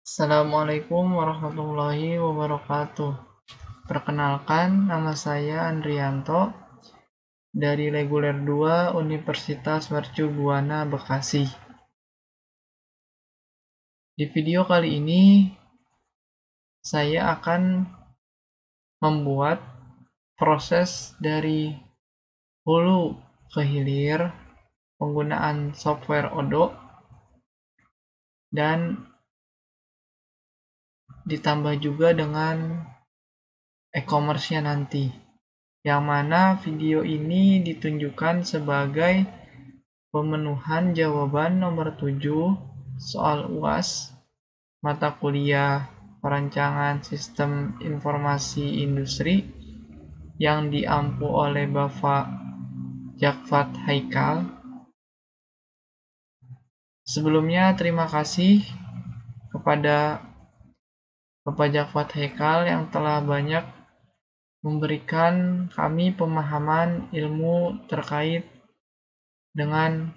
Assalamualaikum warahmatullahi wabarakatuh. Perkenalkan, nama saya Andrianto dari Reguler 2 Universitas Mercu Buana Bekasi. Di video kali ini, saya akan membuat proses dari hulu ke hilir penggunaan software Odoo dan ditambah juga dengan e-commerce-nya nanti. Yang mana video ini ditunjukkan sebagai pemenuhan jawaban nomor 7 soal UAS mata kuliah Perancangan Sistem Informasi Industri yang diampu oleh Bapak Jakfat Haikal. Sebelumnya terima kasih kepada Bapak Jakfat Haikal yang telah banyak memberikan kami pemahaman ilmu terkait dengan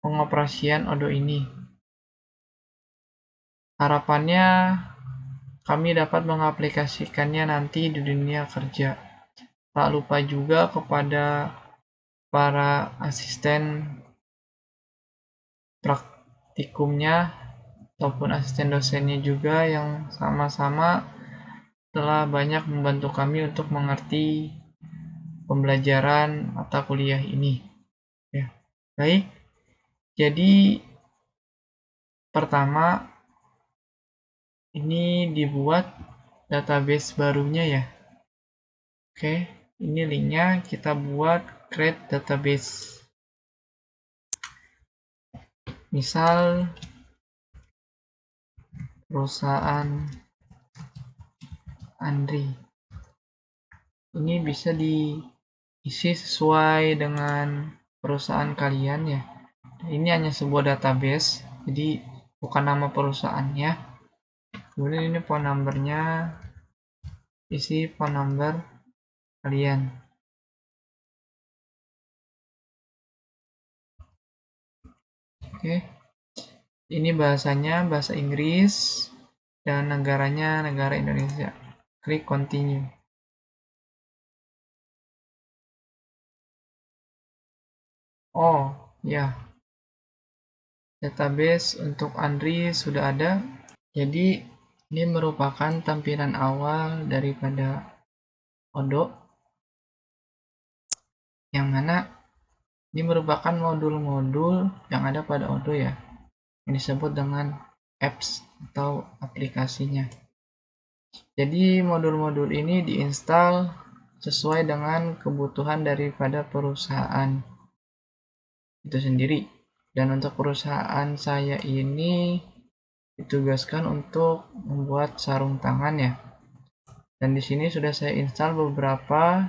pengoperasian Odoo ini. Harapannya kami dapat mengaplikasikannya nanti di dunia kerja. Tak lupa juga kepada para asisten praktikumnya ataupun asisten dosennya juga yang sama-sama telah banyak membantu kami untuk mengerti pembelajaran mata kuliah ini. Ya, baik. Jadi pertama ini dibuat database barunya ya. Oke, ini linknya, kita buat create database. Misal perusahaan Andri. Ini bisa diisi sesuai dengan perusahaan kalian ya. Ini hanya sebuah database, jadi bukan nama perusahaannya. Kemudian ini phone numbernya, isi phone number kalian. Oke, ini bahasanya bahasa Inggris dan negaranya negara Indonesia. Klik continue. Oh ya, database untuk Andri sudah ada. Jadi ini merupakan tampilan awal daripada Odoo, yang mana ini merupakan modul-modul yang ada pada Odoo ya, yang disebut dengan apps atau aplikasinya. Jadi modul-modul ini diinstal sesuai dengan kebutuhan daripada perusahaan itu sendiri. Dan untuk perusahaan saya ini ditugaskan untuk membuat sarung tangan ya. Dan di sini sudah saya install beberapa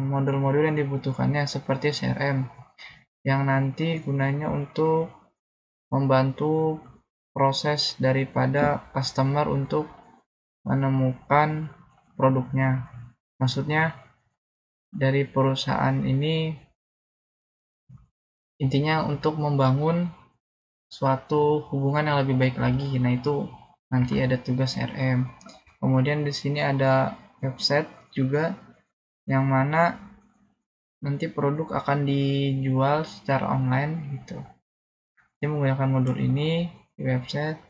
modul-modul yang dibutuhkannya seperti CRM yang nanti gunanya untuk membantu proses daripada customer untuk menemukan produknya. Maksudnya dari perusahaan ini intinya untuk membangun suatu hubungan yang lebih baik lagi. Nah, itu nanti ada tugas CRM. Kemudian di sini ada website juga yang mana nanti produk akan dijual secara online gitu. Jadi menggunakan modul ini di website.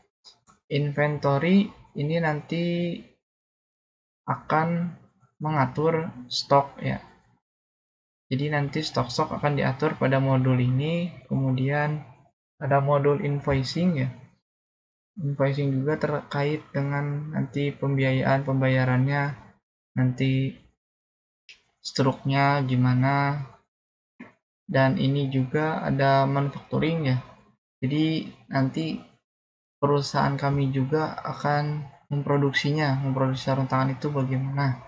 Inventory ini nanti akan mengatur stok ya. Jadi nanti stok-stok akan diatur pada modul ini. Kemudian ada modul invoicing ya. Invoicing juga terkait dengan nanti pembayarannya, nanti struknya gimana. Dan ini juga ada manufacturing ya. Jadi nanti perusahaan kami juga akan memproduksi sarung tangan itu bagaimana.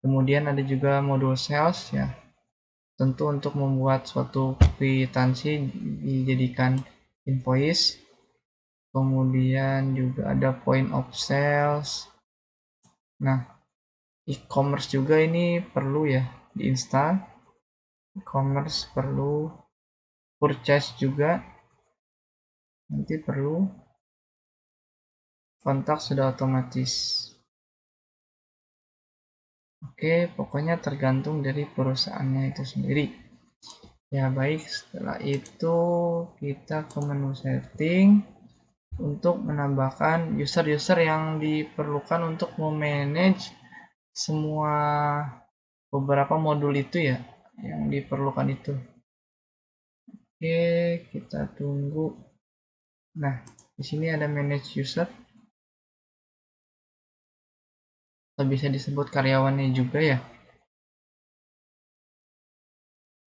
Kemudian ada juga modul sales ya. Tentu untuk membuat suatu kwitansi dijadikan invoice. Kemudian juga ada point of sales. Nah, e-commerce juga ini perlu ya diinstal. E-commerce perlu, purchase juga nanti perlu. kontak sudah otomatis. Oke, pokoknya tergantung dari perusahaannya itu sendiri. Ya baik, setelah itu kita ke menu setting untuk menambahkan user-user yang diperlukan untuk memanage semua beberapa modul itu ya, yang diperlukan itu. Oke, kita tunggu. Nah, di sini ada manage user. Atau bisa disebut karyawannya juga ya.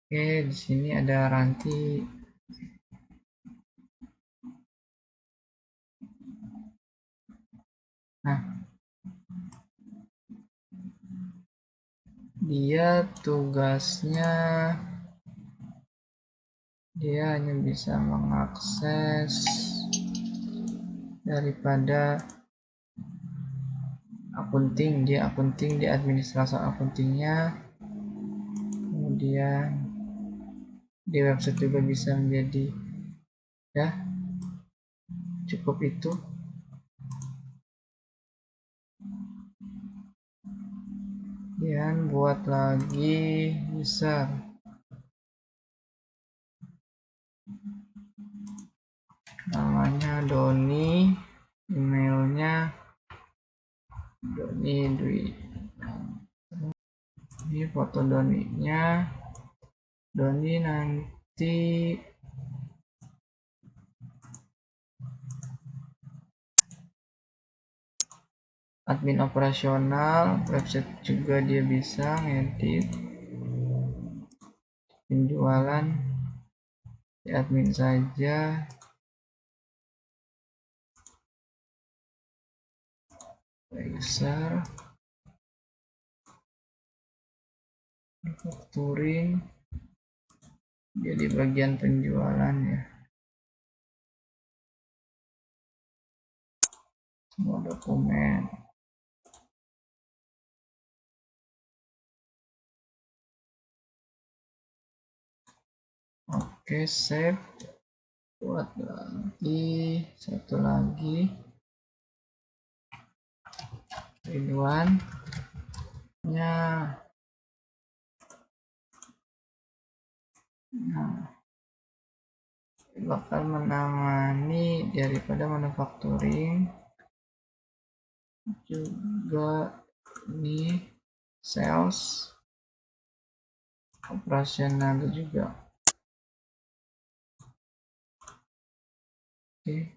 Oke, di sini ada Ranti. Nah, dia tugasnya dia hanya bisa mengakses daripada akunting, dia administrasi akuntingnya, kemudian di website juga bisa menjadi, ya cukup itu. Kemudian buat lagi user, namanya Doni, emailnya Doni Dwi. Ini foto Doninya. Doni nanti admin operasional, website juga dia bisa ngedit, penjualan di admin saja, user, factoring, jadi bagian penjualan ya, semua dokumen. Oke, save. Buat lagi satu lagi, Ridwan nya. Nah, bakal menangani daripada manufacturing juga, ini sales, operasional juga. Oke,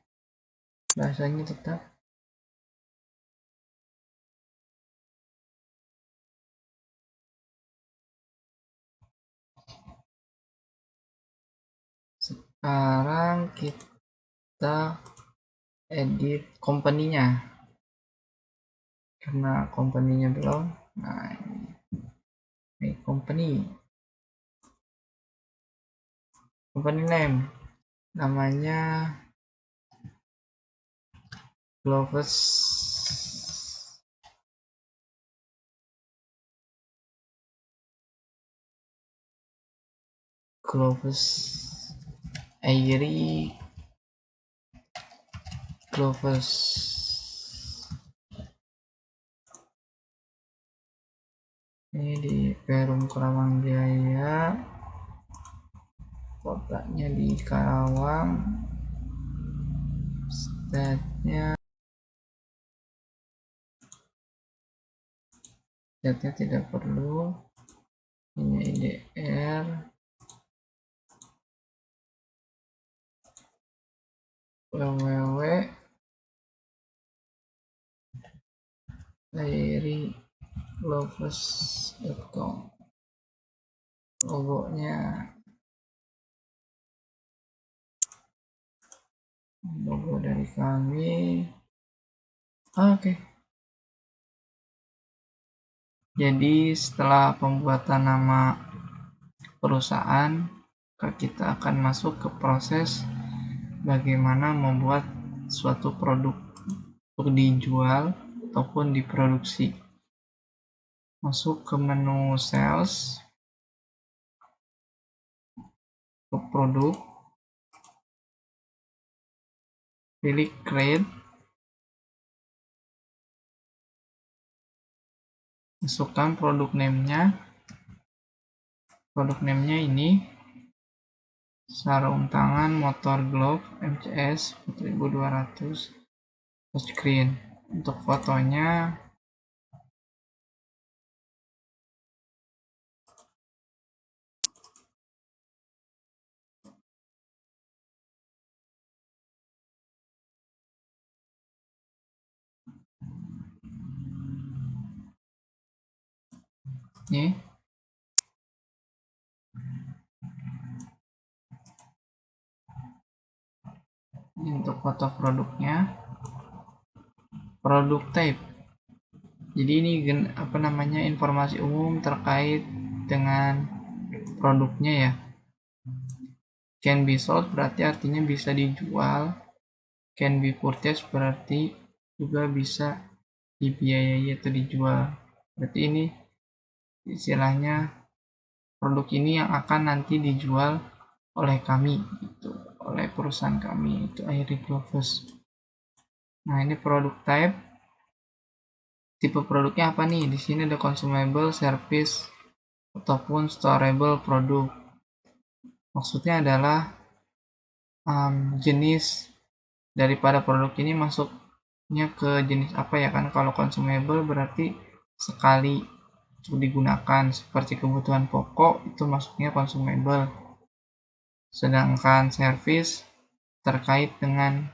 bahasanya tetap. Sekarang kita edit company-nya, karena company-nya belum. Nah, ini company name, namanya Gloves Airy Gloves. Ini di Perum Karawang Jaya, kotanya di Karawang, state-nya tidak perlu, ini IDR, www airyGloves.com, logonya logo dari kami. Oke. Jadi setelah pembuatan nama perusahaan, kita akan masuk ke proses bagaimana membuat suatu produk untuk dijual ataupun diproduksi. Masuk ke menu sales, ke produk, pilih create, masukkan produk name-nya. Produk name-nya ini sarung tangan motor glove MCS 4200 touchscreen. Untuk fotonya ini untuk foto produknya. Produk type, jadi ini apa namanya, informasi umum terkait dengan produknya ya. Can be sold berarti artinya bisa dijual. Can be purchased berarti juga bisa dibiayai atau dijual. Berarti ini istilahnya produk ini yang akan nanti dijual oleh kami, gitu, oleh perusahaan kami, itu Airy Gloves. Nah, ini produk type. Tipe produknya apa nih? Di sini ada consumable, service, ataupun storable produk. Maksudnya adalah jenis daripada produk ini masuknya ke jenis apa ya kan. Kalau consumable berarti sekali untuk digunakan, seperti kebutuhan pokok itu masuknya consumable. Sedangkan service terkait dengan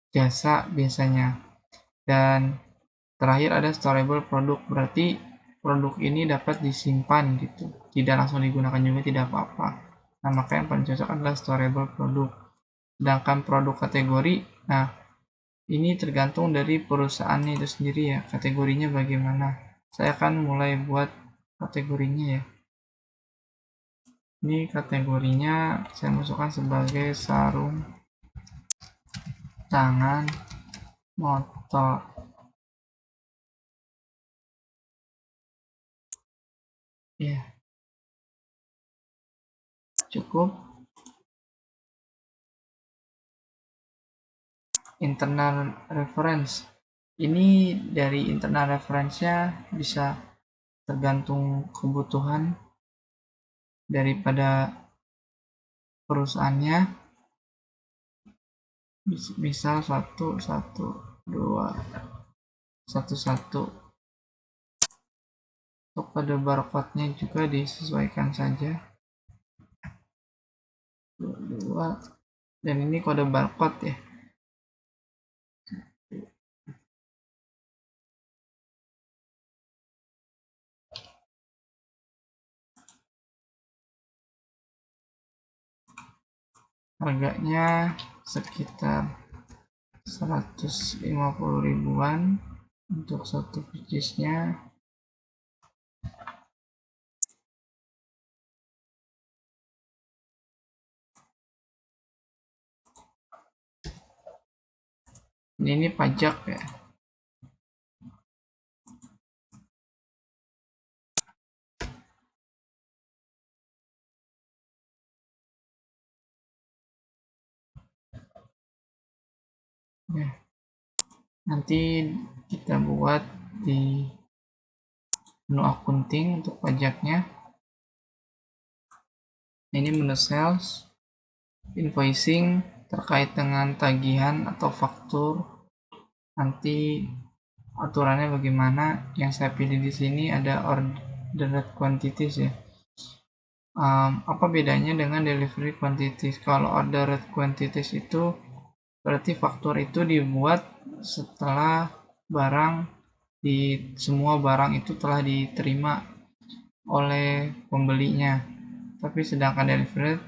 jasa biasanya. Dan terakhir ada storable produk, berarti produk ini dapat disimpan gitu, tidak langsung digunakan juga tidak apa-apa. Nah, maka yang paling cocok adalah storable produk. Sedangkan produk kategori, nah ini tergantung dari perusahaannya itu sendiri ya, kategorinya bagaimana. Saya akan mulai buat kategorinya ya. Ini kategorinya saya masukkan sebagai sarung tangan motor. Ya, cukup. Internal reference. Ini dari internal reference-nya bisa tergantung kebutuhan daripada perusahaannya. Misal 1, 1, 2, 1, 1. Untuk kode barcode-nya juga disesuaikan saja. 2, dan ini kode barcode ya. Harganya sekitar 150 ribuan untuk satu piece-nya. Ini pajak ya. Ya, nanti kita buat di menu akunting untuk pajaknya. Ini menu sales, invoicing terkait dengan tagihan atau faktur. Nanti aturannya bagaimana? Yang saya pilih di sini ada ordered quantities ya. Apa bedanya dengan delivery quantities? Kalau ordered quantities itu berarti faktur itu dibuat setelah semua barang itu telah diterima oleh pembelinya. Tapi sedangkan delivery,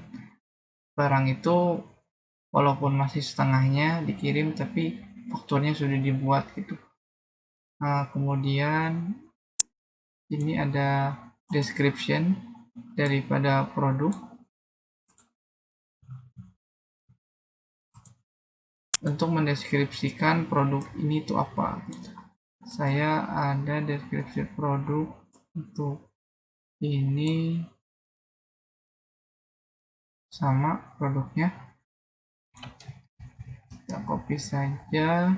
barang itu walaupun masih setengahnya dikirim tapi fakturnya sudah dibuat gitu. Nah, kemudian ini ada description daripada produk. Untuk mendeskripsikan produk ini itu apa gitu. Saya ada deskripsi produk untuk ini sama produknya. Kita copy saja.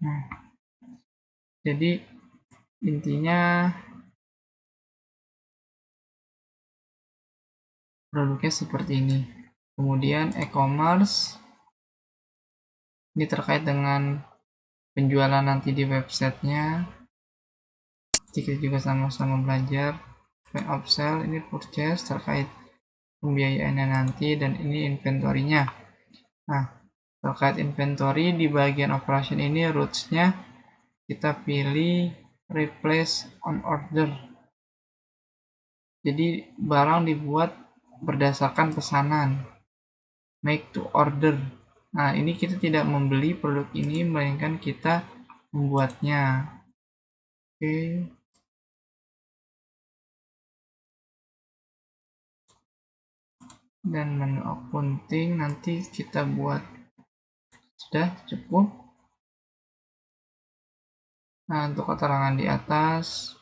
Nah, jadi intinya produknya seperti ini. Kemudian e-commerce ini terkait dengan penjualan nanti di websitenya. Kita juga sama-sama belajar. Point of sale ini purchase terkait pembiayaannya nanti, dan ini inventory-nya. Nah, terkait inventory di bagian operation ini roots-nya kita pilih replace on order. Jadi barang dibuat berdasarkan pesanan, make to order. Nah, ini kita tidak membeli produk ini, melainkan kita membuatnya. Oke. Dan menu accounting nanti kita buat. Sudah cukup. Nah, untuk keterangan di atas,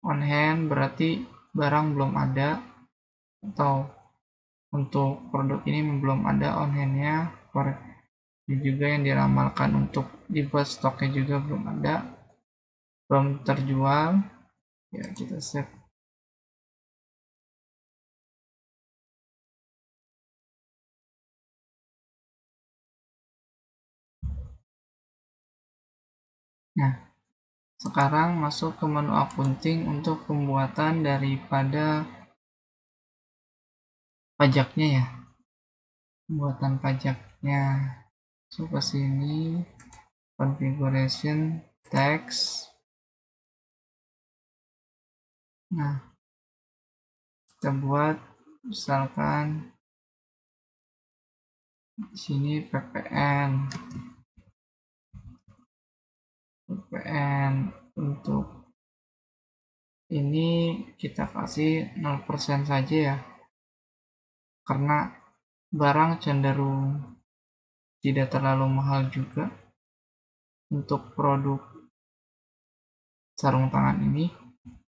on hand berarti barang belum ada, atau untuk produk ini belum ada on hand-nya. Ini juga yang diramalkan untuk dibuat stoknya juga belum ada, belum terjual. Ya, kita save. Nah, sekarang masuk ke menu accounting untuk pembuatan daripada pajaknya ya. Pembuatan pajaknya. So, ke sini, configuration, text. Nah, kita buat misalkan di sini PPN untuk ini kita kasih 0% saja ya, karena barang cenderung tidak terlalu mahal juga untuk produk sarung tangan ini.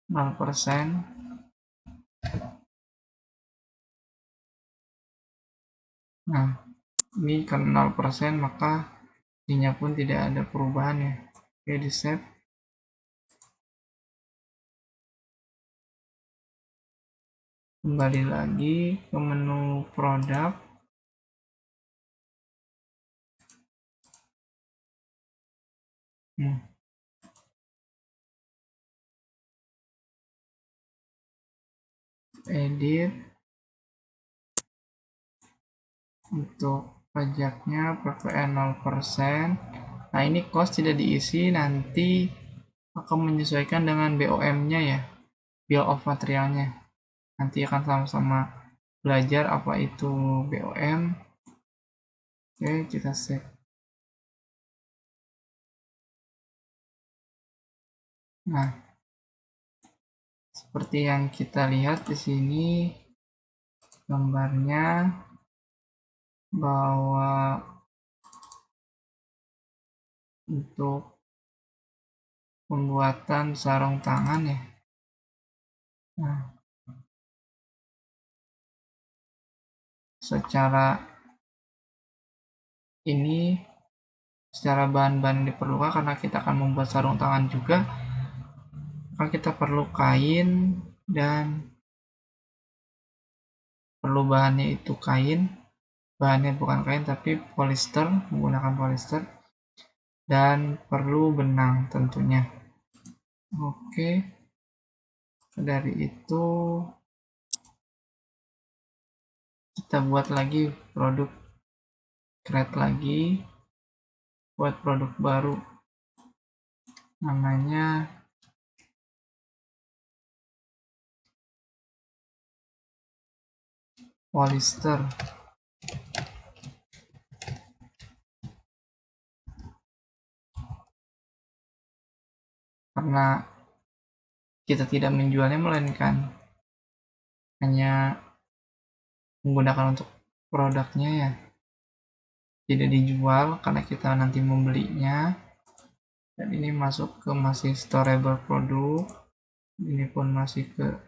0%. Nah, ini karena 0%, maka ininya pun tidak ada perubahan ya. Oke, di save. Kembali lagi ke menu produk. Edit. Untuk pajaknya PPN 0%. Nah, ini cost tidak diisi, nanti akan menyesuaikan dengan BOM-nya ya, bill of materialnya. Nanti akan sama-sama belajar apa itu BOM. Oke, kita save. Nah, seperti yang kita lihat di sini gambarnya, bahwa untuk pembuatan sarung tangan ya. Nah, secara bahan-bahan yang diperlukan, karena kita akan membuat sarung tangan juga, maka kita perlu kain, dan perlu bahannya itu kain, bahannya bukan kain tapi polyester, menggunakan polyester, dan perlu benang tentunya. Oke, dari itu kita buat lagi produk, create lagi, buat produk baru, namanya polyester. Karena kita tidak menjualnya, melainkan hanya menggunakan untuk produknya ya, tidak dijual karena kita nanti membelinya. Dan ini masuk ke masih storable produk, ini pun masih ke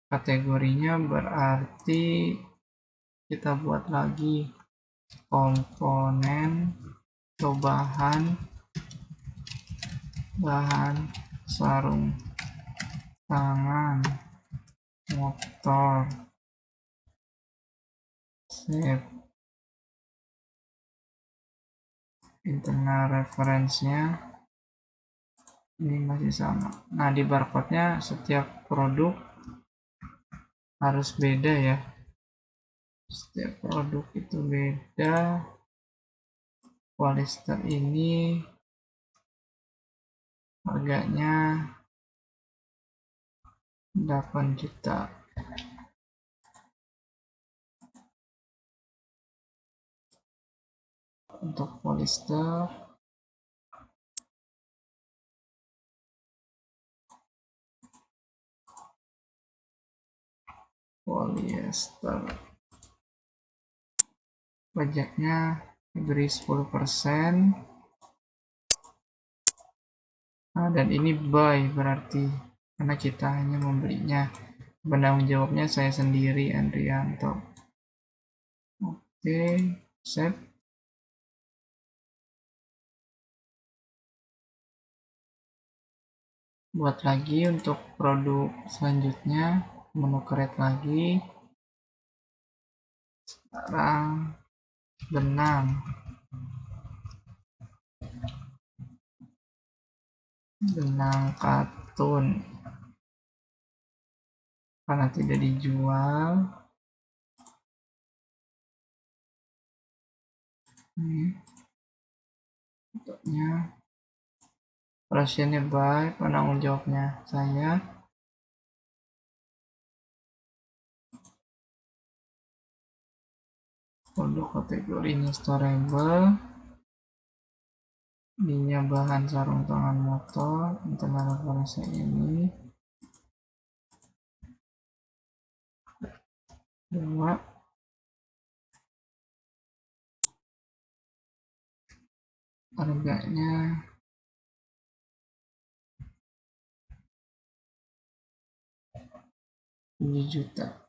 kategorinya, berarti kita buat lagi komponen atau bahan sarung tangan motor. Save. Internal reference-nya ini masih sama. Nah, di barcode-nya setiap produk harus beda ya. Setiap produk itu beda. Polyester ini harganya 8 juta. Untuk polyester pajaknya diberi 10%. Nah, dan ini buy berarti karena kita hanya membelinya. Penanggung jawabnya saya sendiri, Andrianto. Oke, save. Buat lagi untuk produk selanjutnya, menu create lagi. Sekarang benang katun karena tidak dijual. Ini bentuknya, operationnya by, penanggung jawabnya saya. Produk kategorinya storable. Ininya bahan sarung tangan motor, internal reference ini. 2. Harganya 7 juta.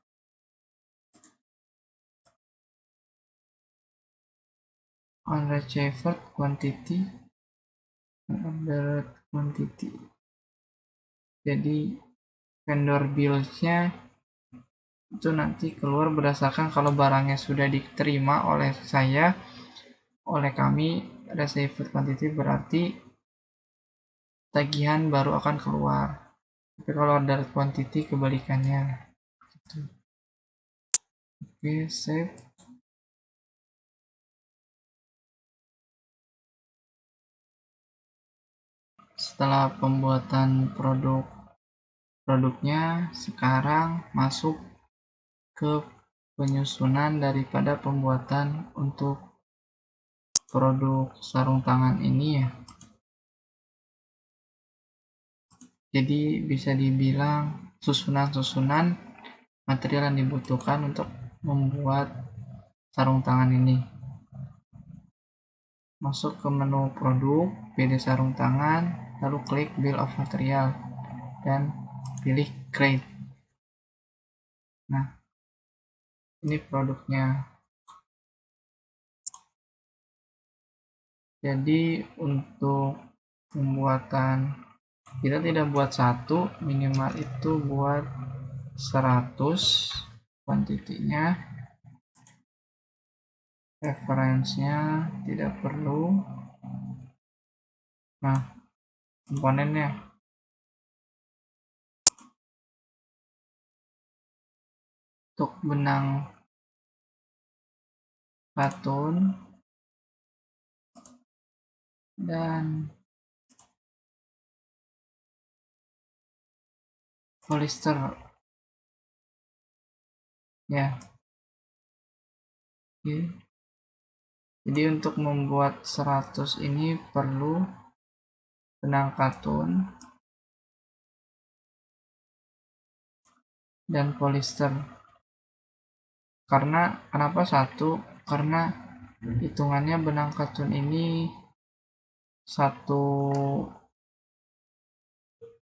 Unreachable quantity, ordered quantity. Jadi vendor bills-nya itu nanti keluar berdasarkan kalau barangnya sudah diterima oleh saya, oleh kami. Received quantity berarti tagihan baru akan keluar. Tapi kalau ordered quantity kebalikannya. Oke, save. Setelah pembuatan produknya, sekarang masuk ke penyusunan daripada pembuatan untuk produk sarung tangan ini ya. Jadi bisa dibilang susunan-susunan material yang dibutuhkan untuk membuat sarung tangan ini. Masuk ke menu produk, pilih sarung tangan, lalu klik bill of material dan pilih create. Nah, ini produknya. Jadi untuk pembuatan kita tidak buat satu, minimal itu buat 100 kuantitinya. Referensinya tidak perlu. Nah, komponennya untuk benang katun dan polyester ya. Oke. Jadi untuk membuat 100 ini perlu benang katun dan polyester. Kenapa satu? Karena hitungannya benang katun ini satu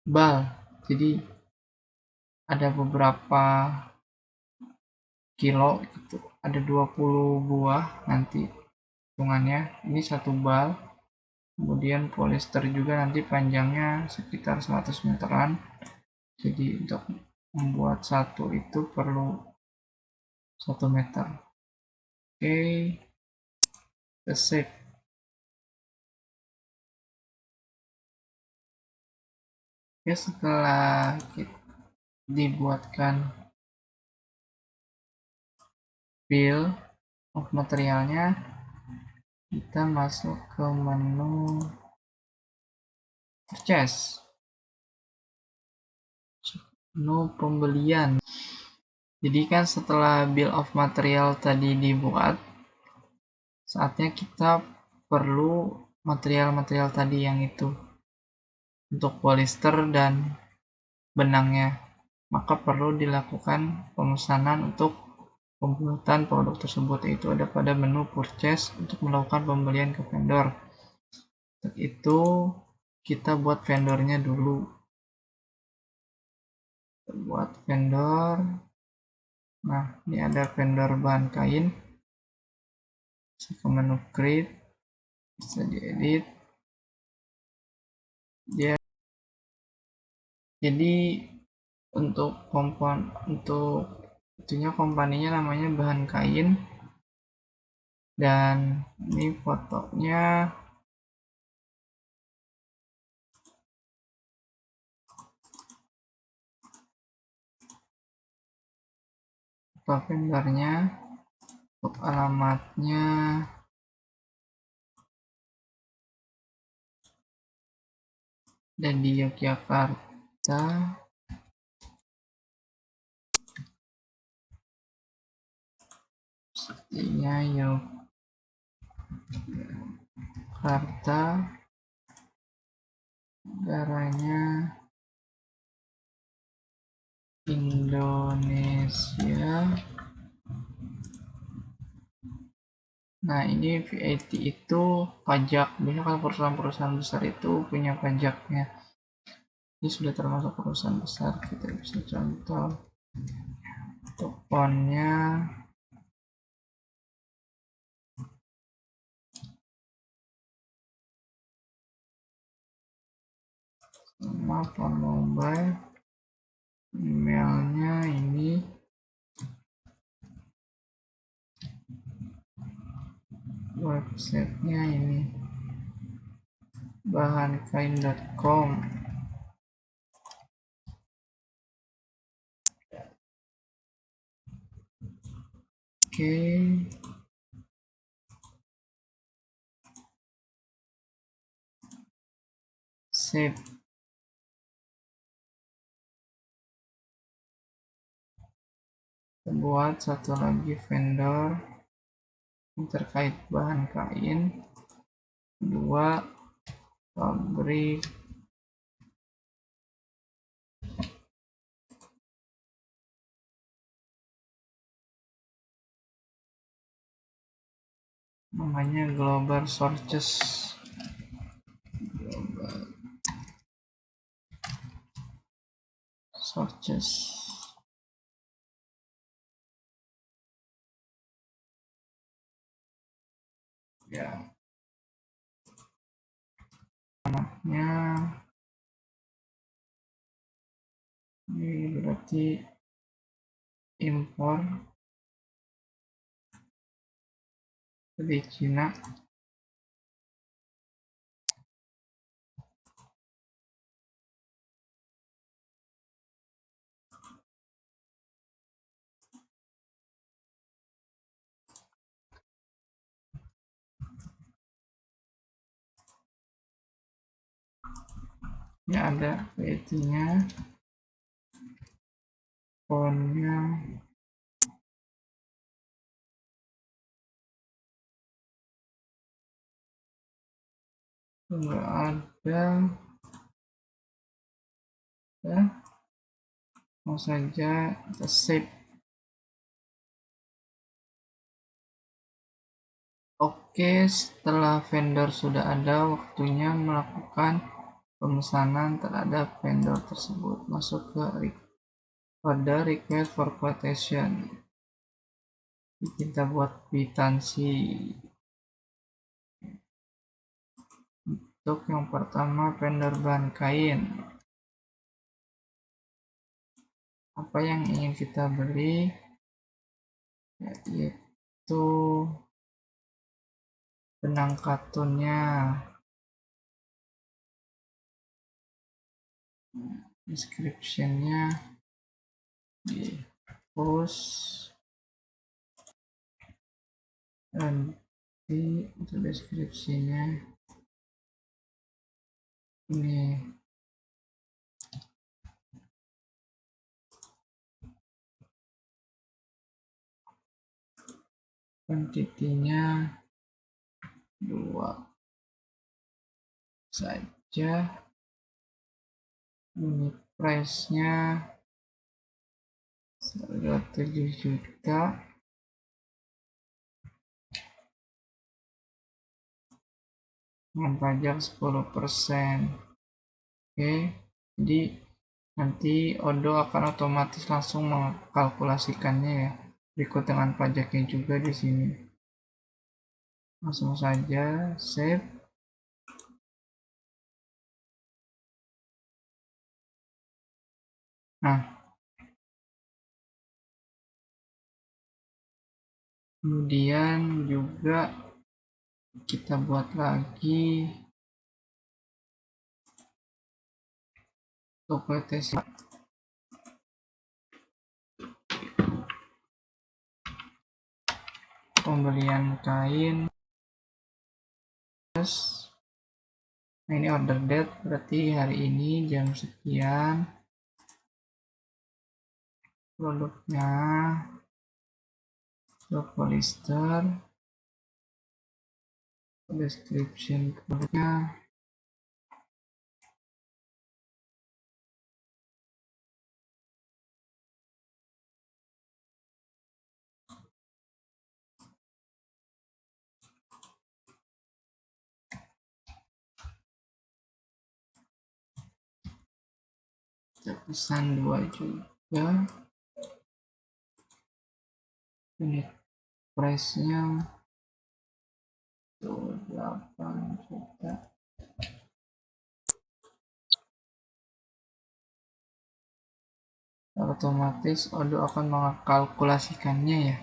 bal, jadi ada beberapa kilo gitu, ada 20 buah nanti hitungannya. Ini 1 bal, kemudian polyester juga nanti panjangnya sekitar 100 meteran. Jadi untuk membuat satu itu perlu 1 meter. Oke, kita save. Ya, setelah dibuatkan bill of materialnya, kita masuk ke menu purchase, menu pembelian. Jadi kan setelah bill of material tadi dibuat, saatnya kita perlu material-material tadi yang itu untuk polyester dan benangnya, maka perlu dilakukan pemesanan untuk pembuatan produk tersebut, yaitu ada pada menu purchase untuk melakukan pembelian ke vendor. Untuk itu kita buat vendornya dulu. Kita buat vendor. Nah, ini ada vendor bahan kain. Bisa ke menu create, bisa diedit. Jadi untuk kompaninya namanya bahan kain, dan ini fotonya foto vendornya, untuk alamatnya dan di Yogyakarta. Sepertinya Yogyakarta, negaranya Indonesia. Nah, ini VAT itu pajak. Biasanya kalau perusahaan-perusahaan besar itu punya pajaknya. Ini sudah termasuk perusahaan besar. Kita bisa contoh untuk fontnya. Sama font mobile. Emailnya ini. Websitenya ini. bahankain.com. Oke. Save. Kita buat satu lagi vendor yang terkait bahan kain. Kedua, pabrik. Namanya Global Sources. Global Sources. Ya. Namanya ini berarti impor dari Cina. Ini ada VAT-nya, fontnya, enggak ada. Ya, mau saja kita save. Oke, setelah vendor sudah ada, waktunya melakukan pemesanan terhadap vendor tersebut. Masuk ke pada request for quotation. Kita buat kwitansi. Untuk yang pertama vendor bahan kain. Apa yang ingin kita beli? Yaitu benang katunnya. Description-nya di post nanti untuk deskripsinya ini quantity-nya 2 saja, unit price-nya harga 7 juta, dengan pajak 10%. Oke, jadi nanti Odoo akan otomatis langsung mengkalkulasikannya ya, berikut dengan pajaknya juga di sini. Langsung saja save. Nah, kemudian juga kita buat lagi toko tes pembelian kain. Nah, ini order date berarti hari ini jam sekian. Produknya polyester, description produknya kita pesan 2 juga, unit price nya 8 juta. Otomatis Odoo akan mengkalkulasikannya ya.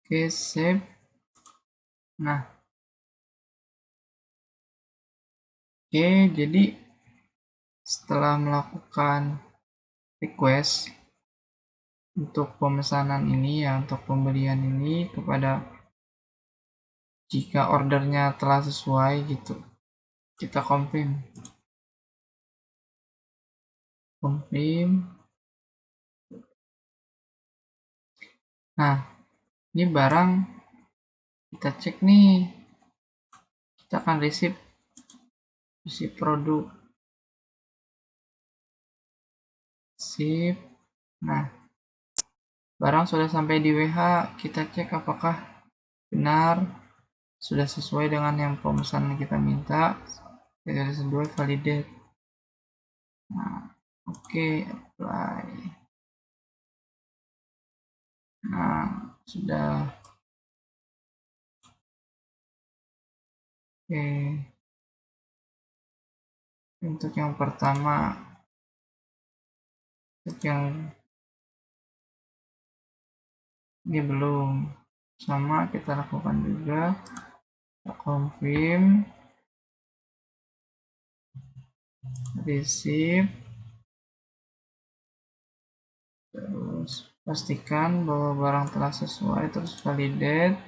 Oke, save. Nah, oke, jadi setelah melakukan request untuk pemesanan ini ya, untuk pembelian ini kepada, jika ordernya telah sesuai gitu, kita confirm. Nah, ini barang kita cek nih, kita akan receive produk, sip. Nah, barang sudah sampai di WH, kita cek apakah benar sudah sesuai dengan yang pemesanan kita minta. Kita sesuai, validate. Nah, oke, apply. Nah, sudah. Oke, untuk yang pertama, untuk yang ini belum, sama kita lakukan juga, kita confirm, receive, terus pastikan bahwa barang telah sesuai, terus validate.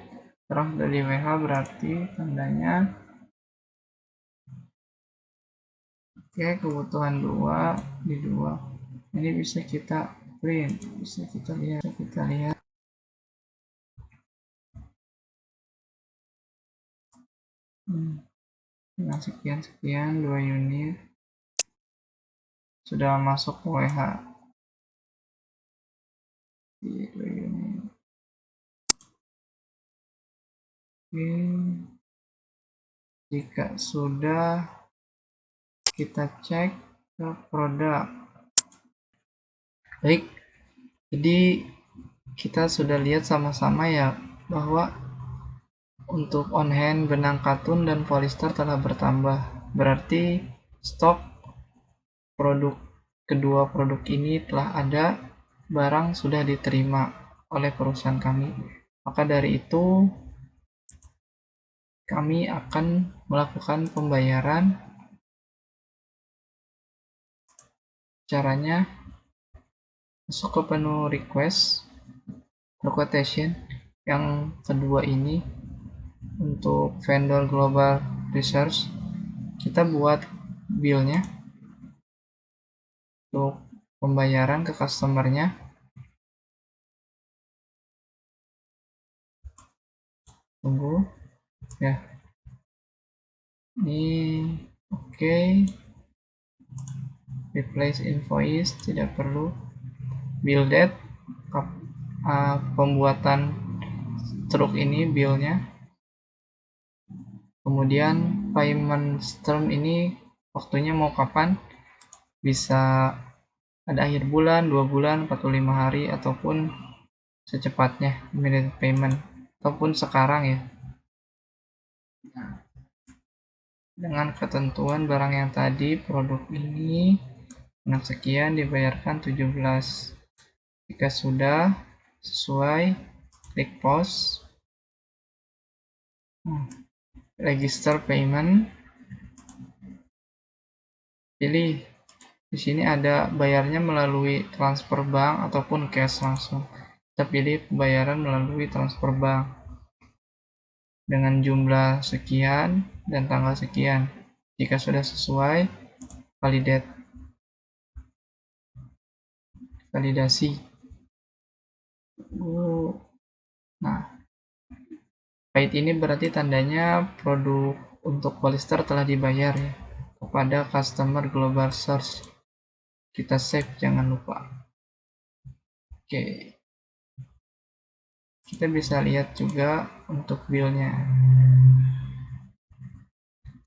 Terus dari WH berarti tandanya oke, kebutuhan 2 di 2. Ini bisa kita print, bisa kita lihat. Dengan sekian 2 unit sudah masuk ke WH. 2 unit. Oke, jika sudah, kita cek ke produk. Baik, jadi kita sudah lihat sama-sama ya bahwa untuk on hand benang katun dan polyester telah bertambah. Berarti stok kedua produk ini telah ada, barang sudah diterima oleh perusahaan kami. Maka dari itu kami akan melakukan pembayaran. Caranya masuk ke menu request, quotation yang kedua ini untuk vendor global research. Kita buat billnya untuk pembayaran ke customernya. Tunggu ya, ini oke. Replace invoice tidak perlu. Bill date, pembuatan truk ini billnya. Kemudian payment term ini waktunya mau kapan, bisa ada akhir bulan, 2 bulan, 45 hari, ataupun secepatnya immediate payment, ataupun sekarang ya. Nah, dengan ketentuan barang yang tadi, produk ini benang sekian dibayarkan 17. Jika sudah sesuai, klik pause. Register payment. Pilih di sini ada bayarnya melalui transfer bank ataupun cash langsung. Kita pilih pembayaran melalui transfer bank dengan jumlah sekian dan tanggal sekian. Jika sudah sesuai, validasi. Nah, pahit ini berarti tandanya produk untuk polyester telah dibayar ya kepada customer global source. Kita save, jangan lupa. Oke, kita bisa lihat juga untuk billnya.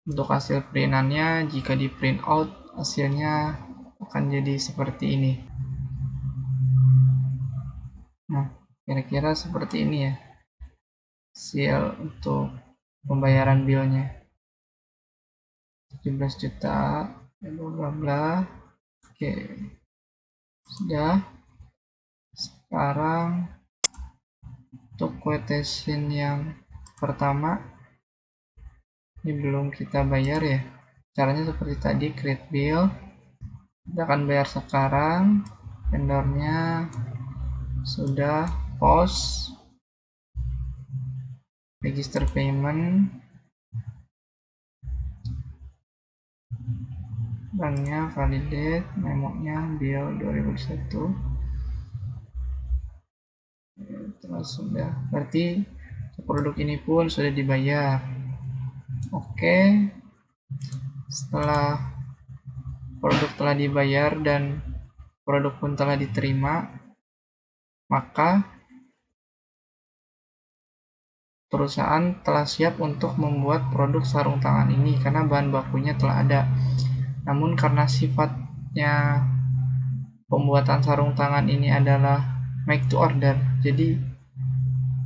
Untuk hasil printannya, jika di print out, hasilnya akan jadi seperti ini. Nah, kira-kira seperti ini ya hasil untuk pembayaran billnya. 17 juta, bla bla. Oke, sudah. Sekarang untuk quotation yang pertama, ini belum kita bayar ya. Caranya seperti tadi, create bill. Kita akan bayar sekarang. Vendornya sudah, post, register payment, banknya validate, memonya bill 2021. Terus sudah, berarti produk ini pun sudah dibayar. Oke, setelah produk telah dibayar dan produk pun telah diterima, maka perusahaan telah siap untuk membuat produk sarung tangan ini karena bahan bakunya telah ada. Namun karena sifatnya pembuatan sarung tangan ini adalah make to order, jadi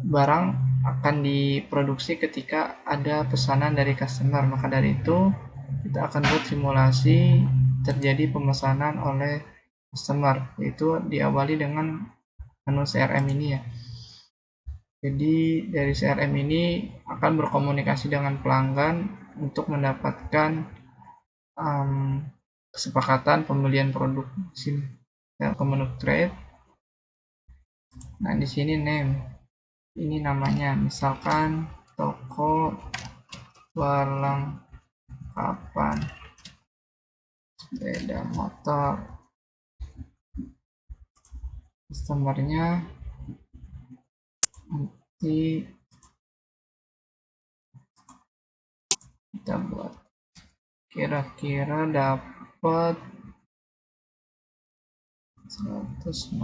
barang akan diproduksi ketika ada pesanan dari customer. Maka dari itu kita akan buat simulasi terjadi pemesanan oleh customer, yaitu diawali dengan menu CRM ini ya. Jadi dari CRM ini akan berkomunikasi dengan pelanggan untuk mendapatkan kesepakatan pembelian produk. Sini ya, ke menu trade. Nah, di sini name. Ini namanya misalkan toko perlengkapan sepeda motor. Customernya nanti kita buat kira-kira dapat 100.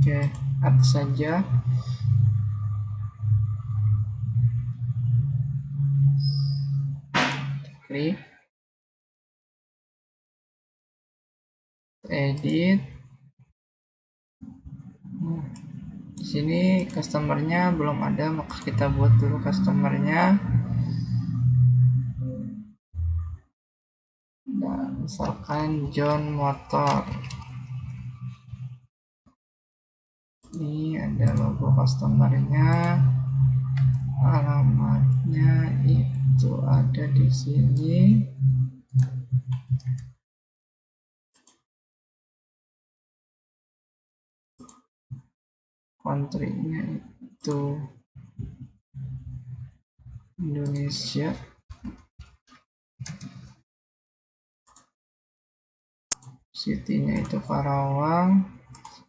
Oke, add saja. Klik edit. Di sini customernya belum ada, maka kita buat dulu customernya. Nah, misalkan John Motor. Ini ada logo customernya, alamatnya itu ada di sini. Country-nya itu Indonesia. City-nya itu Karawang.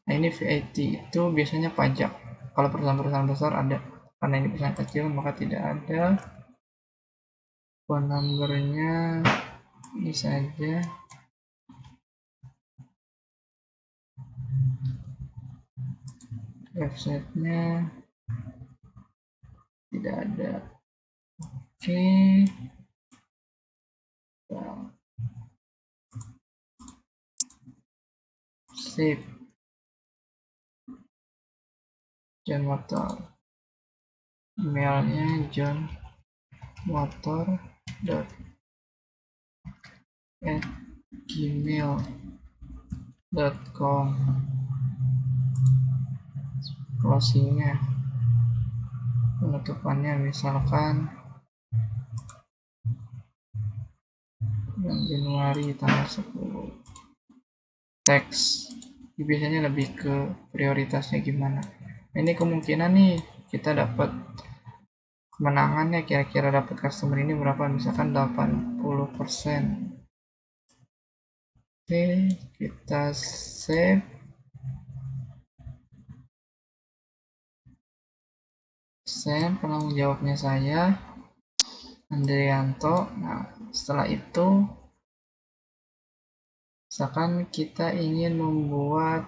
Nah, ini VAT itu biasanya pajak. Kalau perusahaan-perusahaan besar ada, karena ini perusahaan kecil maka tidak ada. Phone number-nya ini saja. Website-nya tidak ada. Oke. Save. John Motor. Emailnya johnmotor.@gmail.com. Closingnya, penutupannya misalkan Januari tanggal 10. Teks biasanya lebih ke prioritasnya gimana. Ini kemungkinan nih kita dapat kemenangannya, kira-kira dapat customer ini berapa, misalkan 80%. Oke, kita save. Penanggung jawabnya saya Andrianto. Nah, setelah itu misalkan kita ingin membuat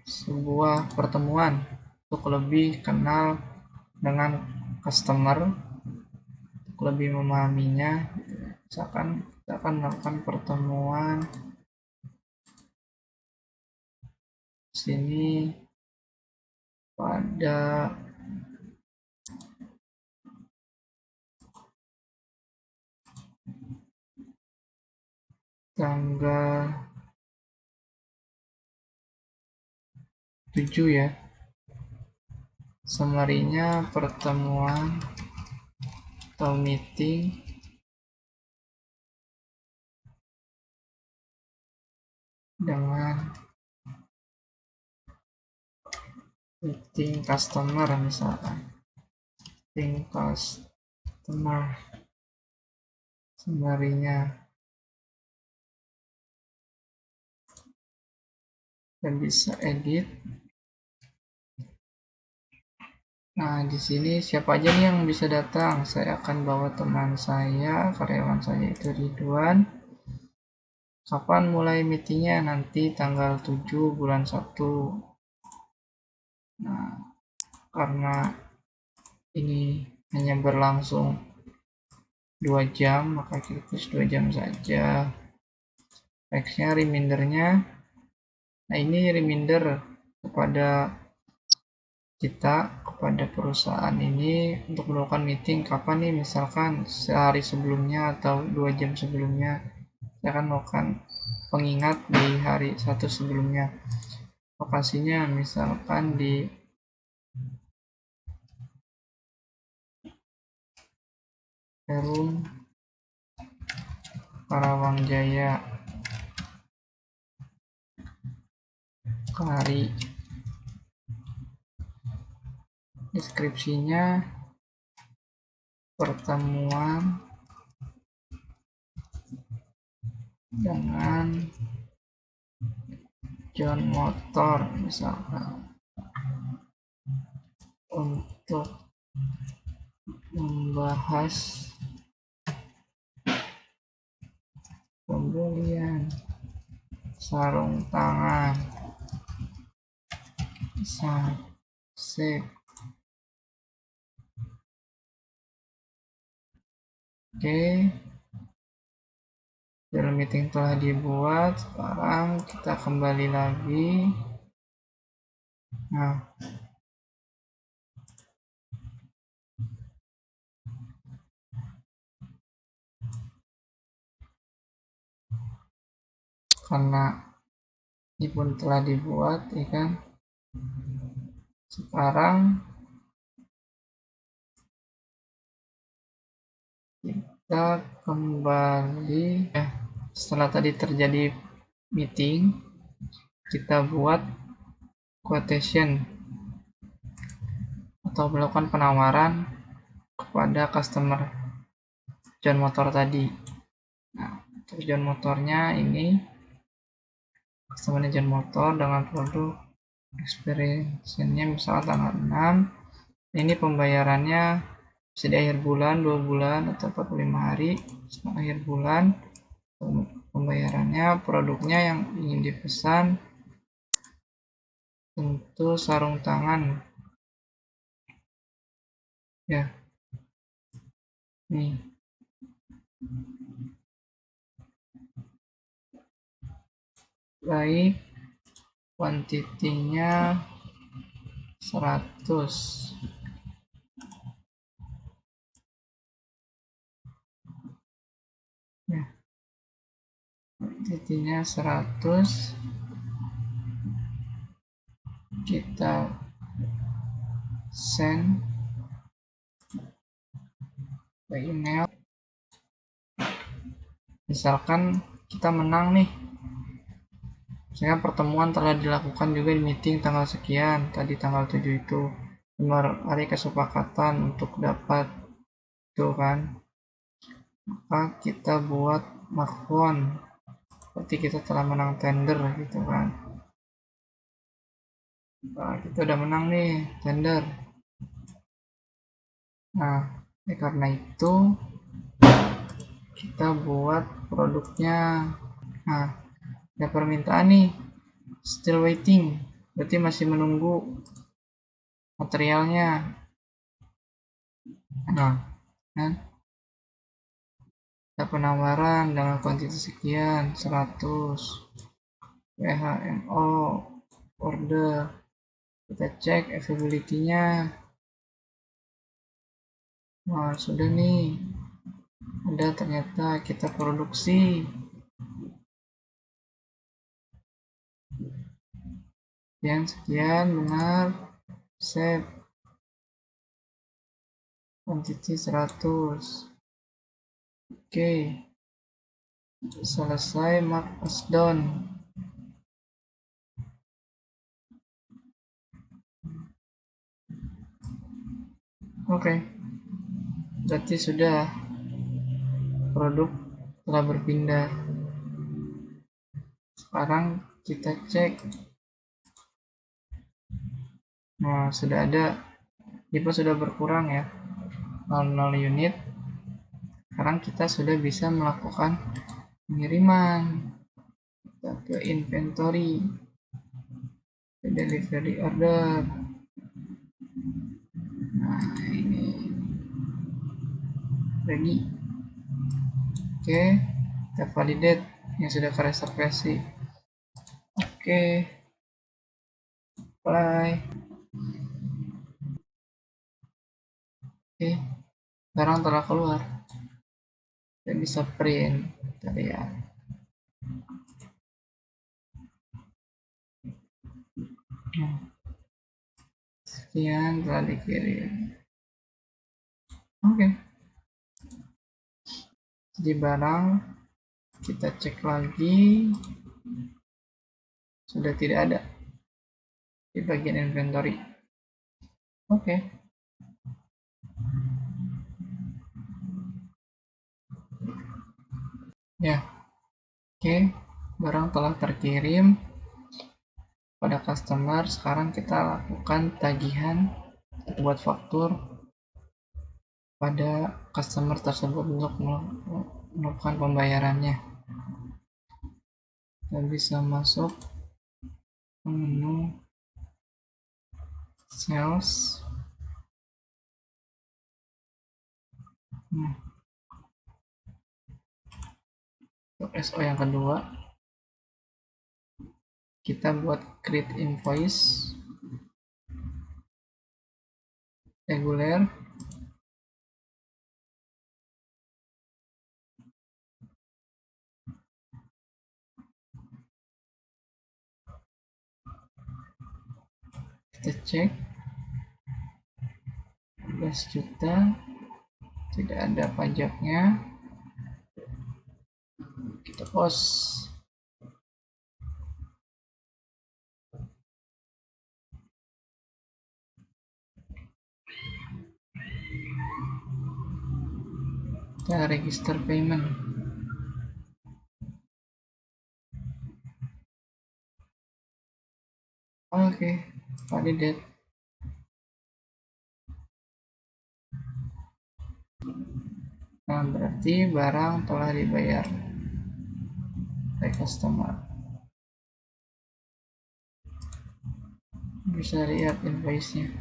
sebuah pertemuan untuk lebih kenal dengan customer, untuk lebih memahaminya. Misalkan kita akan melakukan pertemuan sini pada tanggal 7 ya. Summary-nya pertemuan atau meeting dengan meeting customer, misalkan meeting customer. Summary-nya dan bisa edit. Nah, di sini siapa aja nih yang bisa datang? Saya akan bawa teman saya, karyawan saya itu Ridwan. Kapan mulai meetingnya? Nanti tanggal 7 bulan 1. Nah, karena ini hanya berlangsung 2 jam, maka kita tulis 2 jam saja. Nextnya remindernya. Nah, ini reminder kepada kita, kepada perusahaan ini untuk melakukan meeting kapan nih, misalkan sehari sebelumnya atau 2 jam sebelumnya. Saya akan melakukan pengingat di hari 1 sebelumnya. Lokasinya misalkan di Perum Karawang Jaya Kari. Deskripsinya pertemuan dengan John Motor misalkan untuk membahas pembelian sarung tangan. Save. Oke, dalam meeting telah dibuat. Sekarang kita kembali lagi Nah, karena ini pun telah dibuat, ya kan. Sekarang kita kembali ya. Setelah tadi terjadi meeting, kita buat quotation atau melakukan penawaran kepada customer John Motor tadi. Nah, untuk John Motornya ini customer John Motor dengan produk experience-nya misalnya tanggal 6. Ini pembayarannya bisa di akhir bulan, 2 bulan, atau 45 hari setelah akhir bulan. Pembayarannya, produknya yang ingin dipesan tentu sarung tangan ya, nih baik kuantitinya 100 ya, kuantitinya 100 kita send ke email. Misalkan kita menang nih, misalkan pertemuan telah dilakukan juga di meeting tanggal sekian, tadi tanggal 7 itu nomor hari kesepakatan untuk dapat itu kan, maka kita buat markon seperti kita telah menang tender gitu kan. Nah, kita udah menang nih tender. Nah, karena itu kita buat produknya. Nah, ada permintaan nih, still waiting, berarti masih menunggu materialnya. Nah, kan ada penawaran dengan kuantitas sekian, 100 WHMO order. Kita cek availability-nya. Nah, sudah nih, ada ternyata kita produksi. Sekian benar, save quantity 100. Oke, selesai, mark as done. Oke, berarti sudah produk telah berpindah. Sekarang kita cek. Nah, sudah ada, tipe sudah berkurang ya, 00 unit. Sekarang kita sudah bisa melakukan pengiriman. Kita ke inventory, ke delivery order. Nah, ini ready. Oke, kita validate yang sudah kereservasi. Oke, apply. Oke, barang telah keluar. Kita bisa print, kita lihat. Sekian telah dikirim. Oke, jadi barang kita cek lagi, sudah tidak ada di bagian inventory. Oke. Ya, oke, barang telah terkirim pada customer. Sekarang kita lakukan tagihan, buat faktur pada customer tersebut untuk melakukan pembayarannya. Kita bisa masuk ke menu sales. Nah, untuk SO yang kedua, kita buat create invoice. reguler. Kita cek 12 juta, tidak ada pajaknya. Kita post. Kita register payment. Oke, validate. Nah, berarti barang telah dibayar oleh customer. Bisa lihat invoice-nya.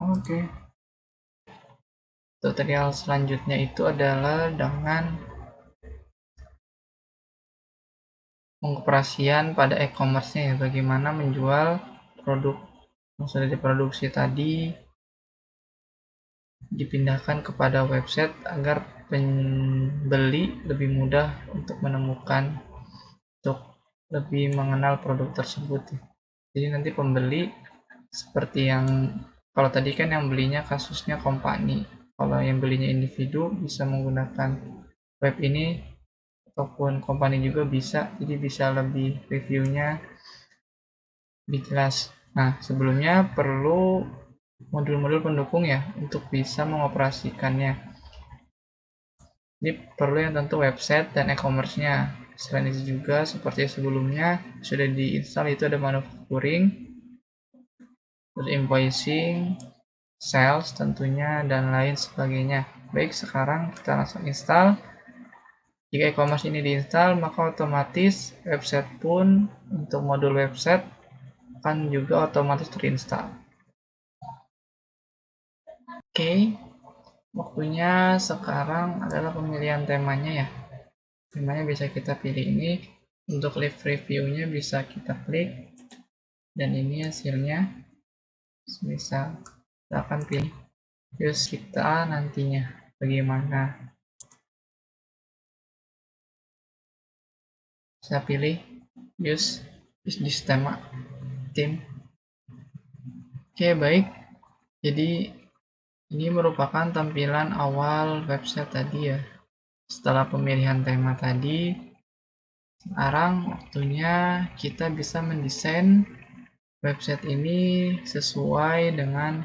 Oke. Tutorial selanjutnya itu adalah dengan pengoperasian pada e-commerce-nya ya, bagaimana menjual produk yang sudah diproduksi tadi dipindahkan kepada website agar pembeli lebih mudah untuk menemukan, untuk lebih mengenal produk tersebut. Jadi nanti pembeli seperti yang kalau tadi kan yang belinya kasusnya company, kalau yang belinya individu bisa menggunakan web ini ataupun company juga bisa, jadi bisa lebih reviewnya lebih jelas. Nah, sebelumnya perlu modul-modul pendukung ya untuk bisa mengoperasikannya. Ini perlu yang tentu website dan e-commerce-nya. Selain itu juga seperti sebelumnya sudah diinstal, itu ada manufacturing, terus invoicing, sales tentunya, dan lain sebagainya. Baik, sekarang kita langsung install. Jika e-commerce ini diinstal, maka otomatis website pun untuk modul website akan juga otomatis terinstall. Oke, waktunya sekarang adalah pemilihan temanya ya. Temanya bisa kita pilih ini. Untuk live reviewnya bisa kita klik. Dan ini hasilnya. Bisa kita akan pilih use kita nantinya bagaimana. Saya pilih use this tema theme. Oke, baik. Jadi ini merupakan tampilan awal website tadi ya. Setelah pemilihan tema tadi, sekarang waktunya kita bisa mendesain website ini sesuai dengan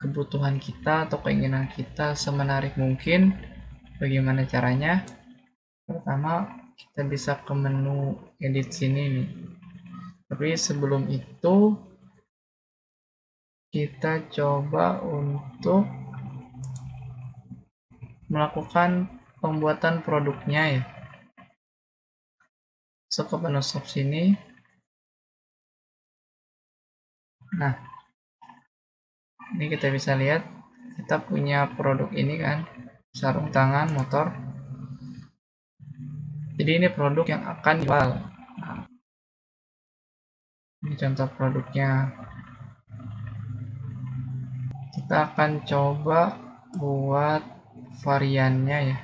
kebutuhan kita atau keinginan kita semenarik mungkin. Bagaimana caranya? Pertama, kita bisa ke menu edit sini nih. Tapi sebelum itu, kita coba untuk melakukan pembuatan produknya ya. So, ke menu shop sini. Nah, ini kita bisa lihat kita punya produk ini kan, sarung tangan motor. Jadi ini produk yang akan dijual. Nah, ini contoh produknya. Kita akan coba buat variannya ya.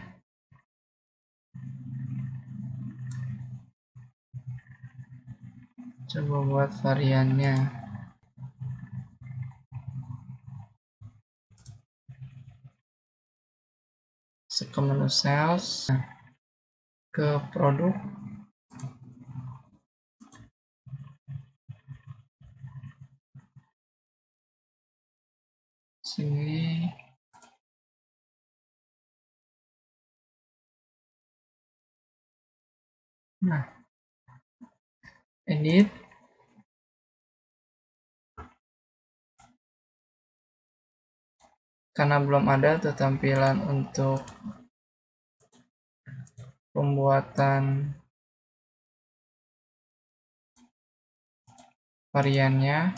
Coba buat variannya. Ke menu sales, ke produk, sini. Nah, edit. Karena belum ada tuh tampilan untuk pembuatan variannya.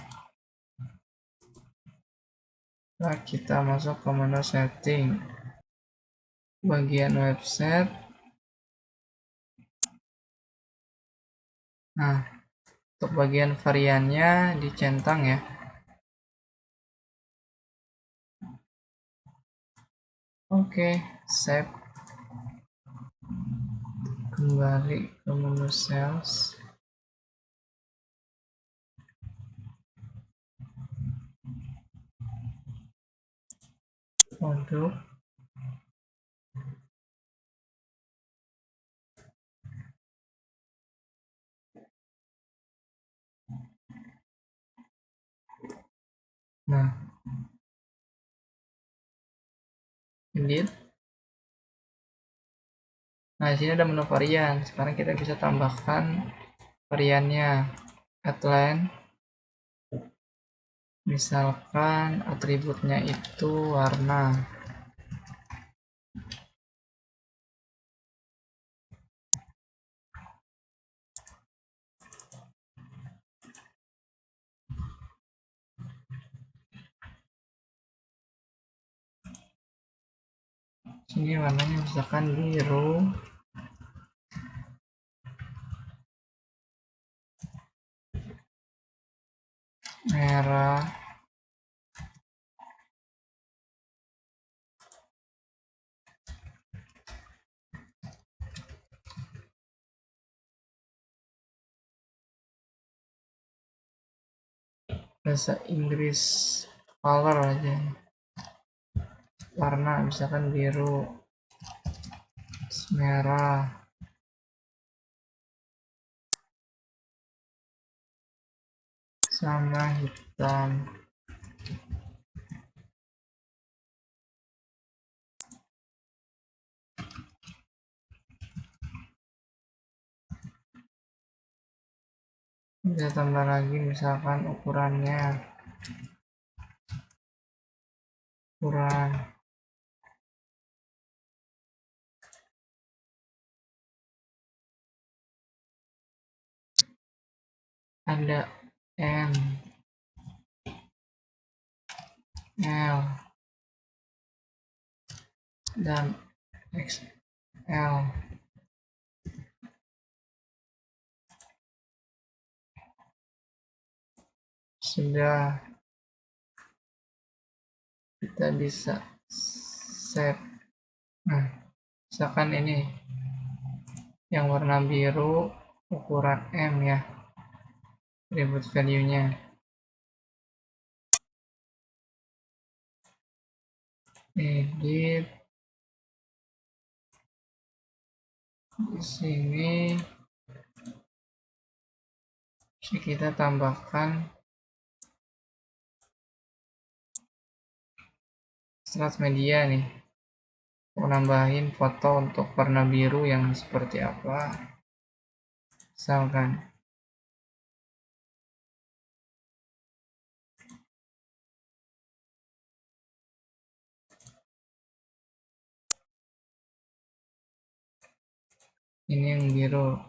Nah, kita masuk ke menu setting, bagian website. Nah, Untuk bagian variannya dicentang ya. Oke, save. Kembali ke menu sales. Produk. Nah, edit. Nah, di sini ada menu varian. Sekarang kita bisa tambahkan variannya. Headline. Misalkan atributnya itu warna. Sini warnanya misalkan biru, merah, bahasa Inggris color aja, warna misalkan biru, merah, sama hitam. Bisa tambah lagi misalkan ukurannya, ukuran ada M, L, dan XL. Sudah, kita bisa save. Nah, misalkan ini yang warna biru ukuran M ya, attribute value-nya. Edit. Di sini bisa kita tambahkan strat media nih. Mau nambahin foto untuk warna biru yang seperti apa. Misalkan ini yang biru.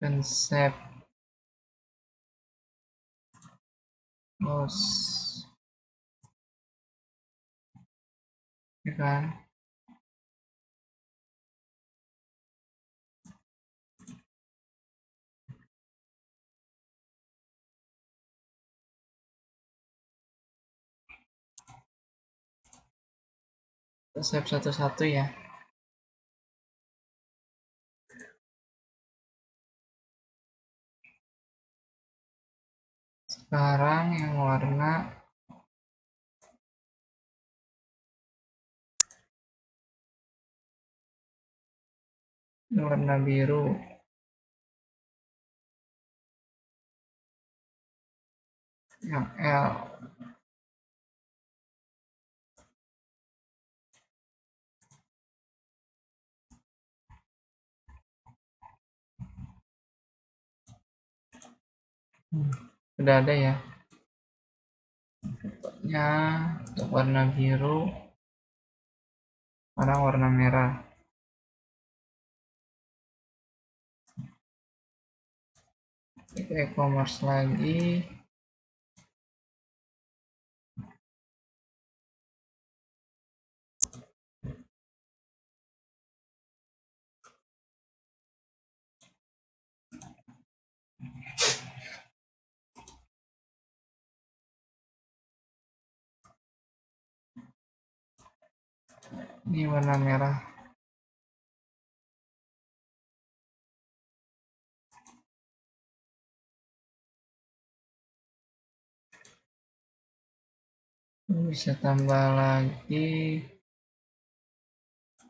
Dan save. Close. Ya kan? Kita save satu-satu ya. Sekarang yang warna biru. Yang L. Sudah ada ya. Ya, untuk warna biru. Sekarang warna merah. Kita e-commerce lagi. Ini warna merah. Bisa tambah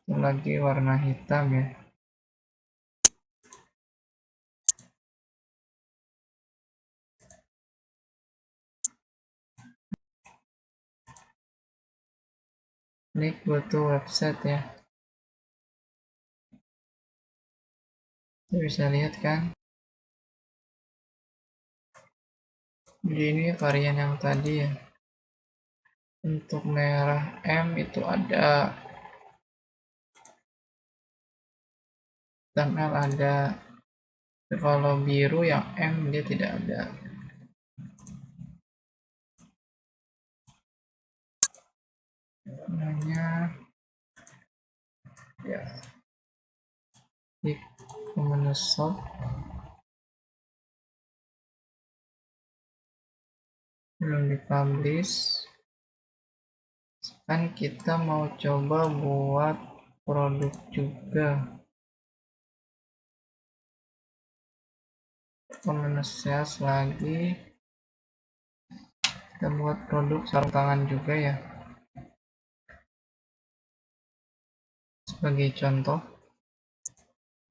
lagi warna hitam ya. Ini butuh website ya. Kita bisa lihat kan. Jadi ini varian yang tadi ya. Untuk merah M itu ada, hitam L ada. Kalau biru yang M dia tidak ada. Warnanya ya, klik ke menu shop, belum dipublish. Kan kita mau coba buat produk juga. Ke menu sales lagi, kita buat produk sarung tangan juga ya, sebagai contoh.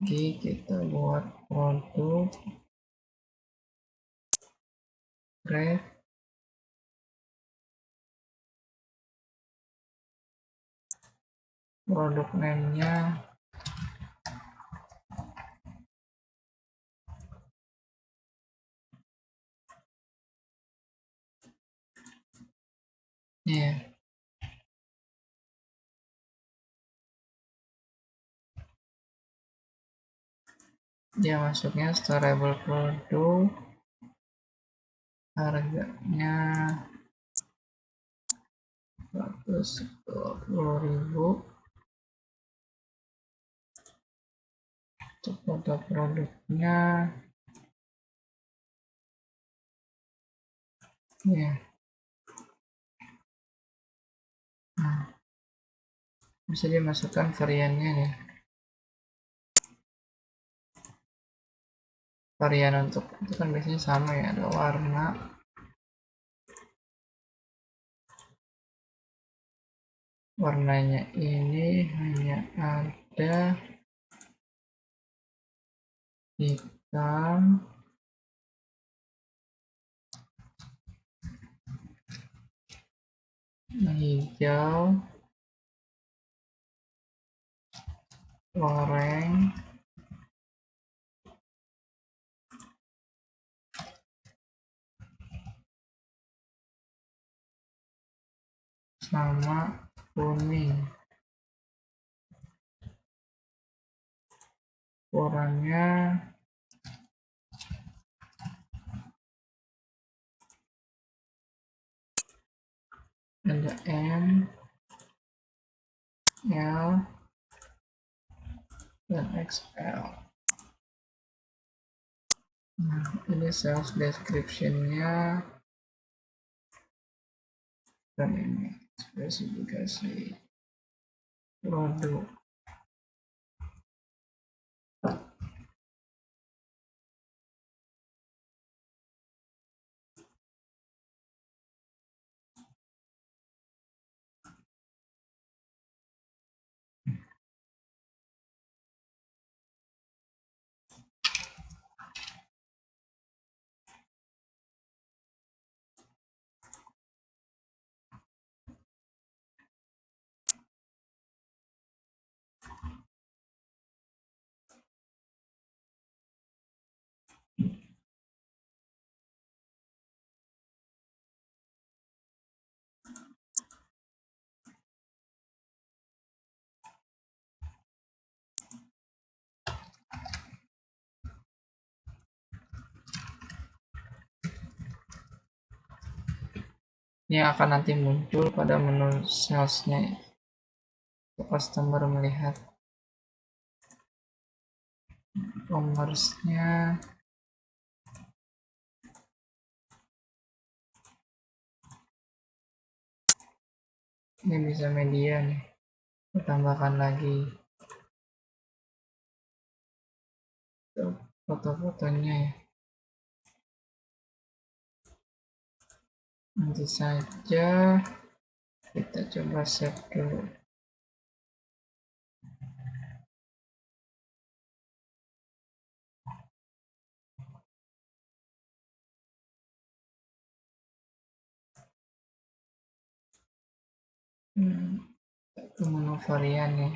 Jadi kita buat produk create, produk name-nya ya. Dia masuknya storable produk, harganya 120.000. Untuk foto produknya ya. Nah, bisa dimasukkan variannya nih. Varian untuk itu kan biasanya sama ya, ada warnanya ini hanya ada hitam, hijau, oranye, sama kuning. Ukurannya ada M, L, dan XL. Nah, ini sales description-nya dan ini spesifikasi produk. Ini akan nanti muncul pada menu salesnya untuk customer melihat commerce-nya. Ini bisa media nih. Kita tambahkan lagi foto-fotonya ya. Nanti saja kita coba save dulu. Itu menu varian ya.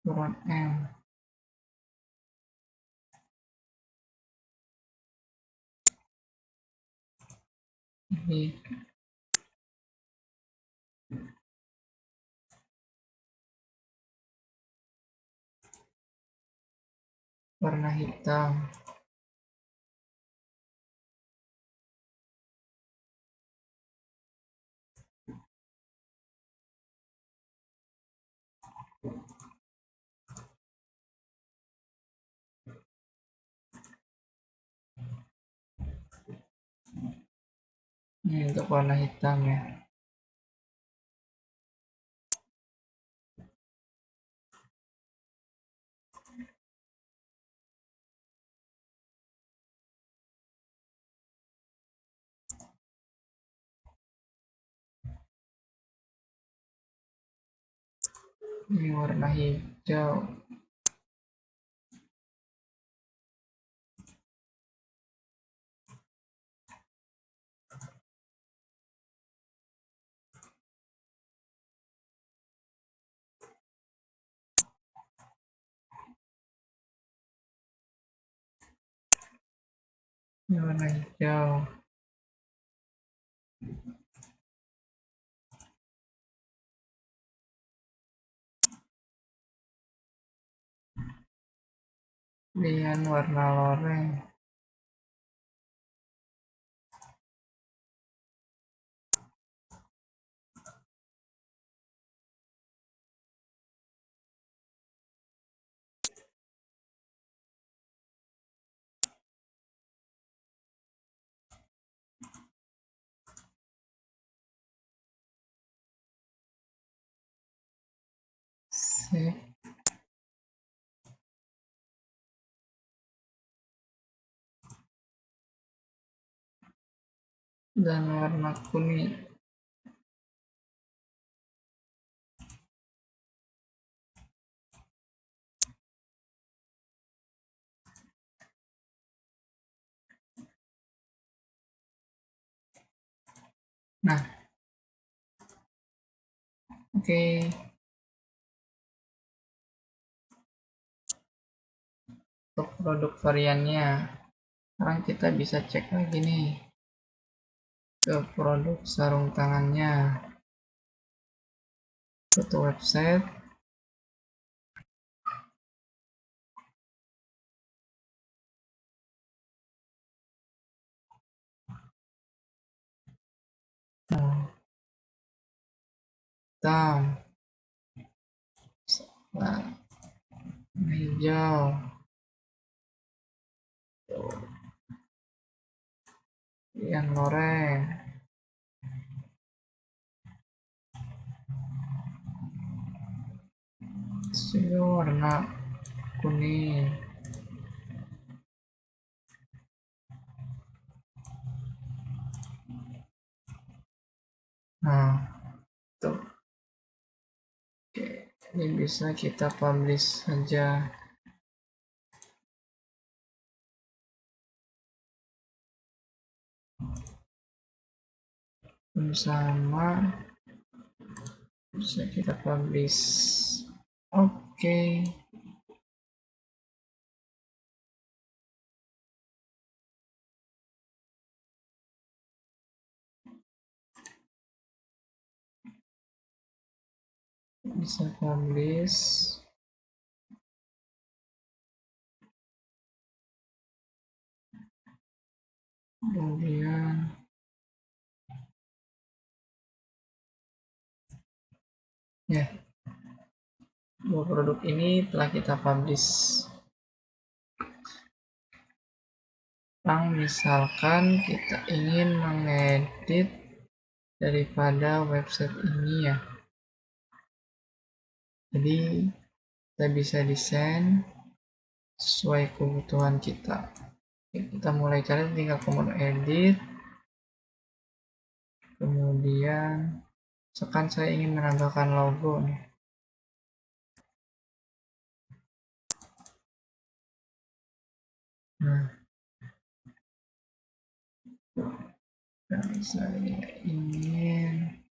Turun M. Ini warna hitam. Ini untuk warna hitam ya. Ini warna hijau. Ini warna hijau. Pilihan warna loreng. Save. Dan warna kuning. Nah, oke. Untuk produk variannya, sekarang kita bisa cek lagi nih ke produk sarung tangannya. Foto website. Hitam. Nah, hijau. Yang loreng. Ini warna kuning. Nah, tuh. Oke, ini bisa kita publish saja. Bersama bisa kita publish. Oke. Bisa publish. Kemudian ya, dua produk ini telah kita publish. misalkan kita ingin mengedit daripada website ini ya, jadi kita bisa desain sesuai kebutuhan kita. Kita mulai cari tinggal command edit, kemudian misalkan saya ingin menambahkan logo nih. Nah, saya ingin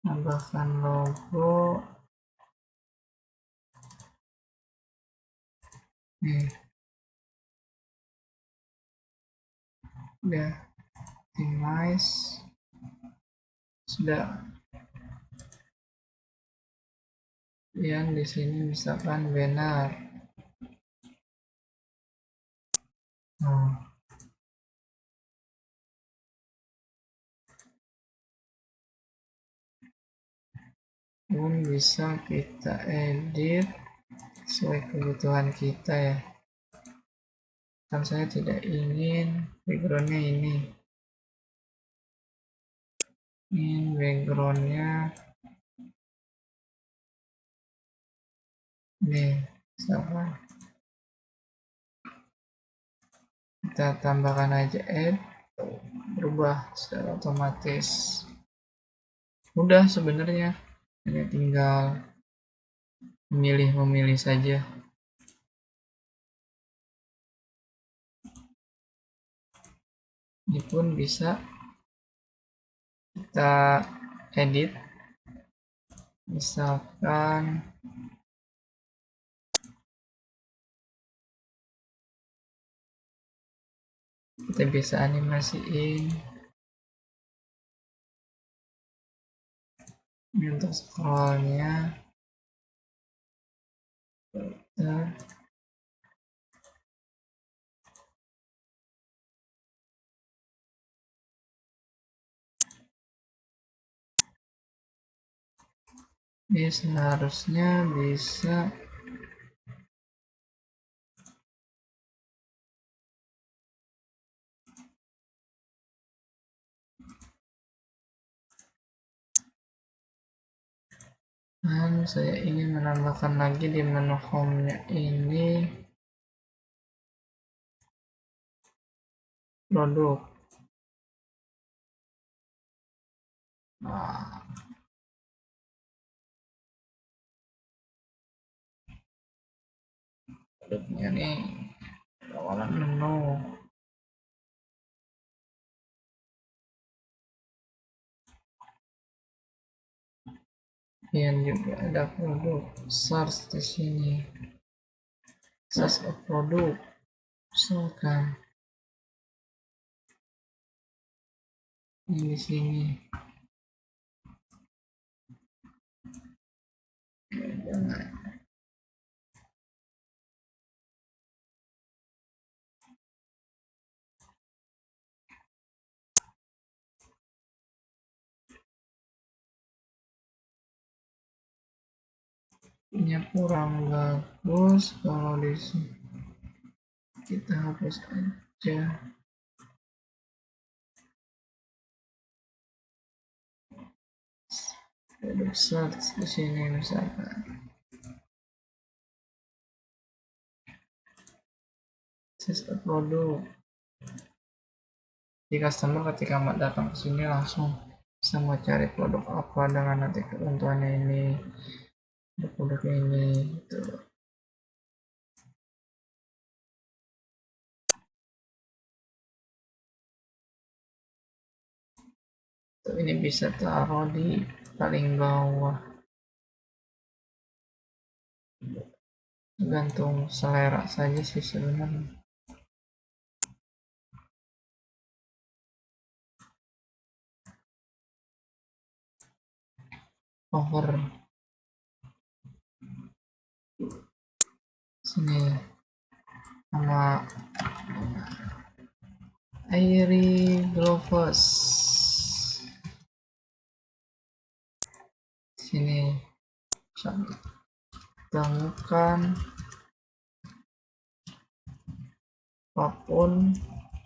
menambahkan logo nih, udah optimize, sudah. Yang di sini misalkan banner. Nah, pun bisa kita edit sesuai kebutuhan kita ya. Kan saya tidak ingin backgroundnya ini, ingin backgroundnya nih, misalkan kita tambahkan aja add, berubah secara otomatis. Mudah sebenarnya, hanya tinggal memilih saja. Ini pun bisa kita edit, misalkan kita bisa animasiin ini untuk scrollnya. Ini seharusnya bisa dan saya ingin menambahkan lagi di menu home-nya ini produk. Nah, produknya nih awalan menu. Dan juga ada produk search di sini. Search of produk. Misalkan ini di sini. Jangan. Ini kurang bagus kalau di sini. Kita hapus aja. Produk search di sini misalkan. Sistem produk. Di customer ketika datang ke sini langsung bisa mau cari produk apa dengan nanti keuntungannya ini, produk ini gitu. Ini bisa taruh di paling bawah, tergantung selera saja sih sebenarnya. Over sini sama Airy Gloves sini temukan apapun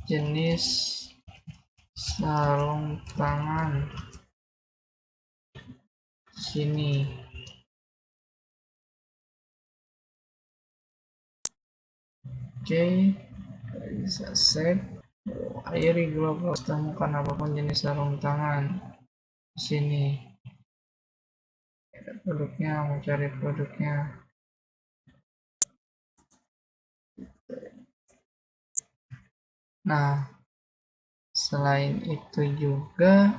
jenis sarung tangan sini. Oke, bisa save. Airi global, temukan apapun jenis sarung tangan di sini. Ada produknya, mau cari produknya. Nah, selain itu juga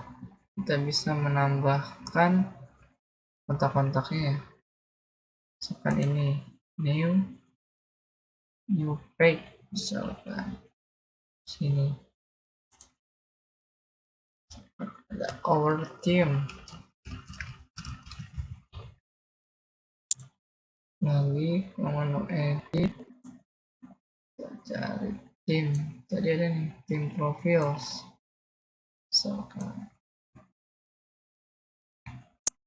kita bisa menambahkan kontak-kontaknya ya. Misalkan ini new page, misalkan sini ada our team, lagi menu edit, cari tim, tadi ada nih tim profiles, misalkan.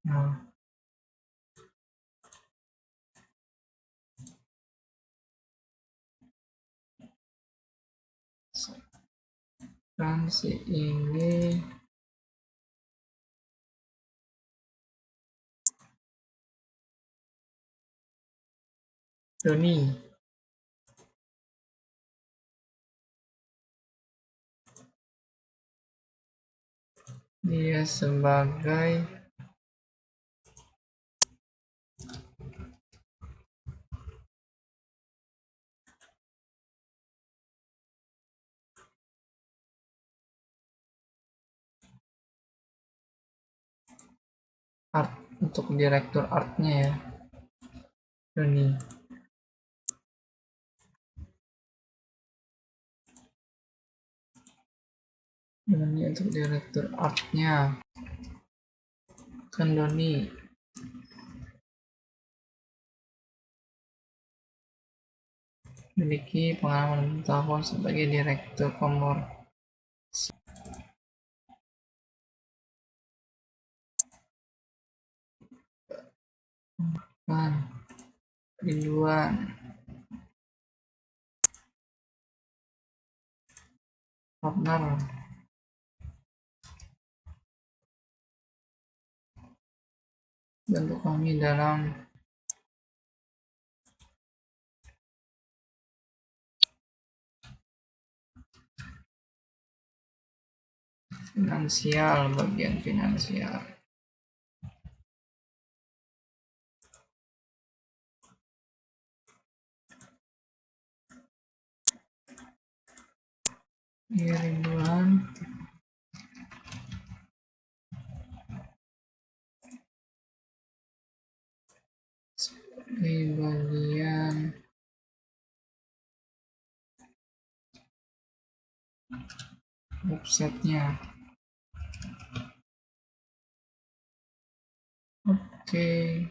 Nah, kan si ini Doni, dia sebagai art, untuk direktur artnya ya, Doni. Doni untuk direktur artnya kan Doni. Memiliki pengalaman 6 tahun sebagai direktur komersial. Ridwan, partner, bantu kami dalam finansial, bagian finansial. Ridwan, di bagian websitenya. Oke,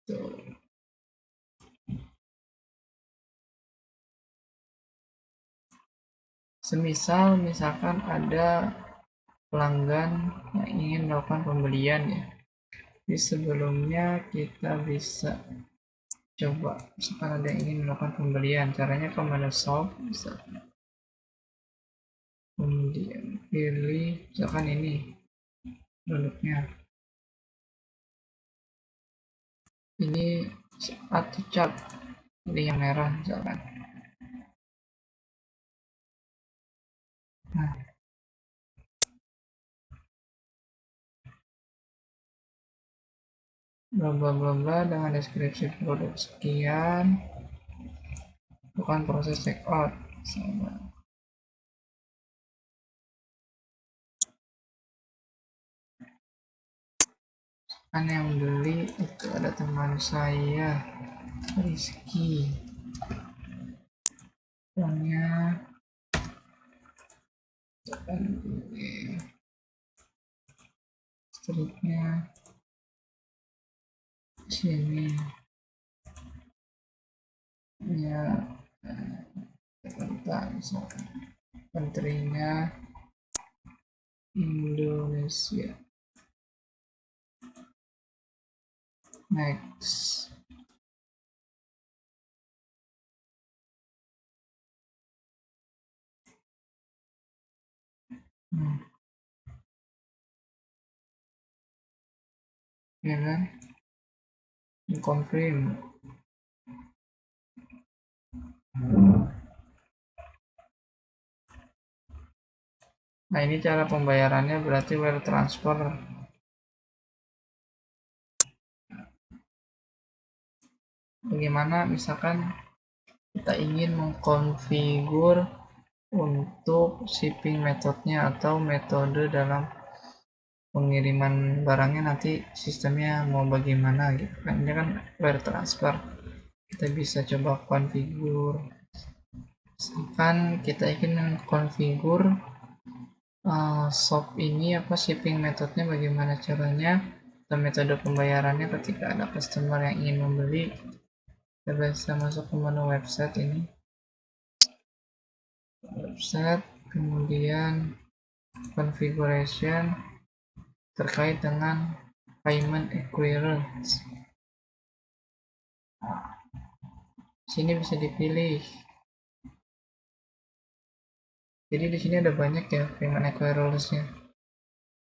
tuh. Misalkan ada pelanggan yang ingin melakukan pembelian ya. Di sebelumnya kita bisa coba, misalkan ada yang ingin melakukan pembelian, caranya ke menu shop, bisa kemudian pilih misalkan ini produknya, ini atau cat, pilih yang merah misalkan. Nah, bla bla bla bla dengan deskripsi produk sekian, bukan proses checkout sama. Kan yang beli itu ada teman saya Rizky, uangnya stripnya sini ya, Jakarta misalkan, menterinya Indonesia. Next, Ya kan, confirm. Nah, ini cara pembayarannya, berarti wire transfer. Bagaimana misalkan kita ingin mengkonfigur untuk shipping methodenya atau metode dalam pengiriman barangnya, nanti sistemnya mau bagaimana gitu kan. Ini kan wire transfer, kita bisa coba konfigur. Misalkan kita ingin mengkonfigur shop ini apa shipping methodenya, bagaimana caranya atau metode pembayarannya ketika ada customer yang ingin membeli. Kita bisa masuk ke menu website ini, website, kemudian configuration terkait dengan payment acquiring. Sini bisa dipilih. Jadi di sini ada banyak ya payment acquiring-nya.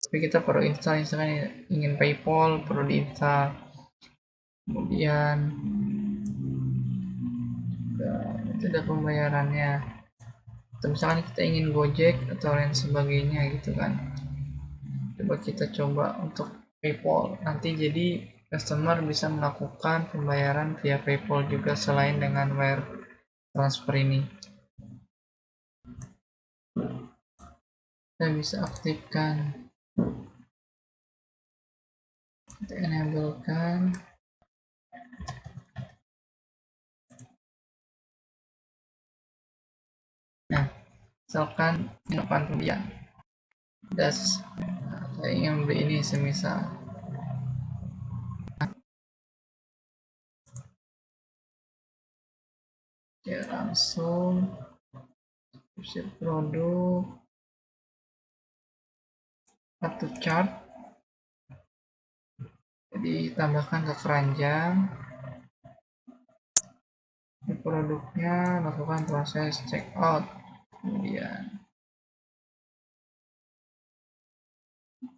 Tapi kita perlu install, misalkan ingin PayPal perlu diinstal. Kemudian itu ada pembayarannya. Atau misalkan kita ingin Gojek atau lain sebagainya gitu kan. Coba kita coba untuk PayPal. Nanti jadi customer bisa melakukan pembayaran via PayPal juga selain dengan wire transfer ini. Kita bisa aktifkan, kita enablekan. Nah, misalkan melakukan pembelian saya ingin beli ini semisal, ya langsung deskripsi produk, satu chart, jadi tambahkan ke keranjang. Di produknya lakukan proses checkout, kemudian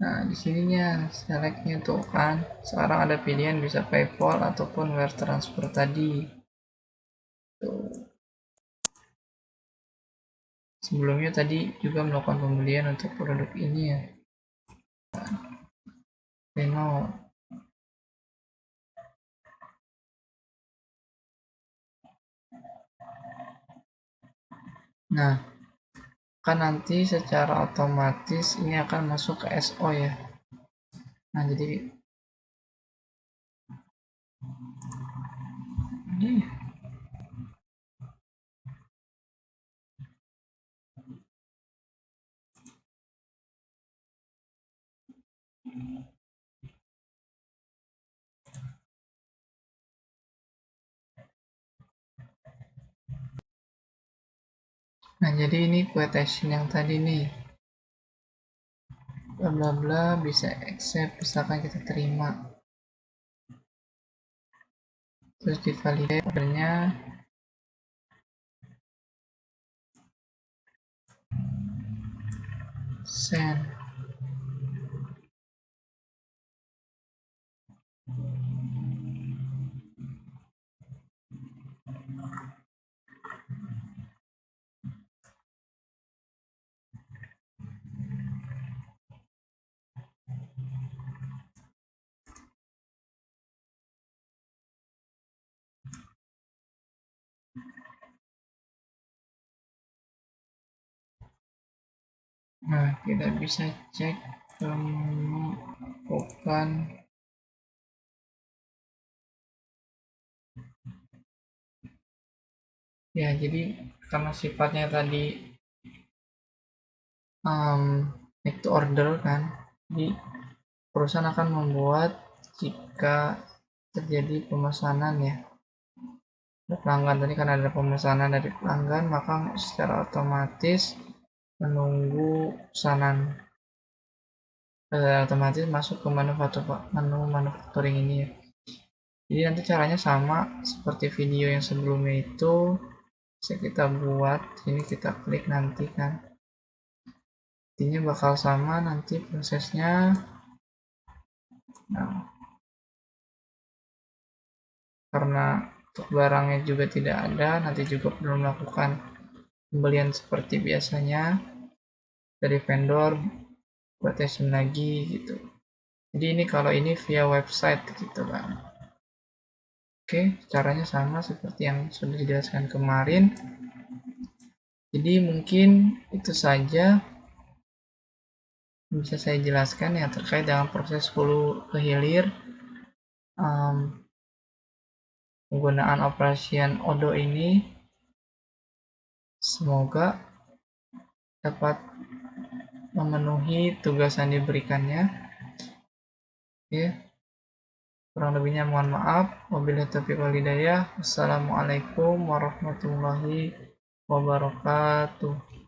nah di sininya selectnya tuh kan, sekarang ada pilihan bisa PayPal ataupun wire transfer tadi tuh. Sebelumnya tadi juga melakukan pembelian untuk produk ini ya, Renault. Nah, kan nanti secara otomatis ini akan masuk ke SO ya. Nah, jadi ini nah, jadi ini quotation yang tadi nih, bla bla bla, bisa accept, misalkan kita terima, terus di validate ordernya. Send. Nah, kita bisa cek open. Ya, jadi karena sifatnya tadi make to order kan, jadi perusahaan akan membuat jika terjadi pemesanan ya, pelanggan tadi kan ada pemesanan dari pelanggan, maka secara otomatis menunggu pesanan otomatis masuk ke menu manufacturing ini ya. Jadi nanti caranya sama seperti video yang sebelumnya itu, bisa kita buat. Ini kita klik nanti kan, intinya bakal sama nanti prosesnya. Nah, karena untuk barangnya juga tidak ada, nanti juga perlu melakukan pembelian seperti biasanya dari vendor buat SIM lagi gitu. Jadi ini kalau ini via website gitu kan. Oke, caranya sama seperti yang sudah dijelaskan kemarin. Jadi mungkin itu saja bisa saya jelaskan ya terkait dengan proses hulu ke hilir penggunaan operasian Odoo ini. Semoga dapat memenuhi tugas yang diberikannya. Oke, kurang lebihnya mohon maaf. Wabillahi taufiq wal hidayah. Wassalamualaikum warahmatullahi wabarakatuh.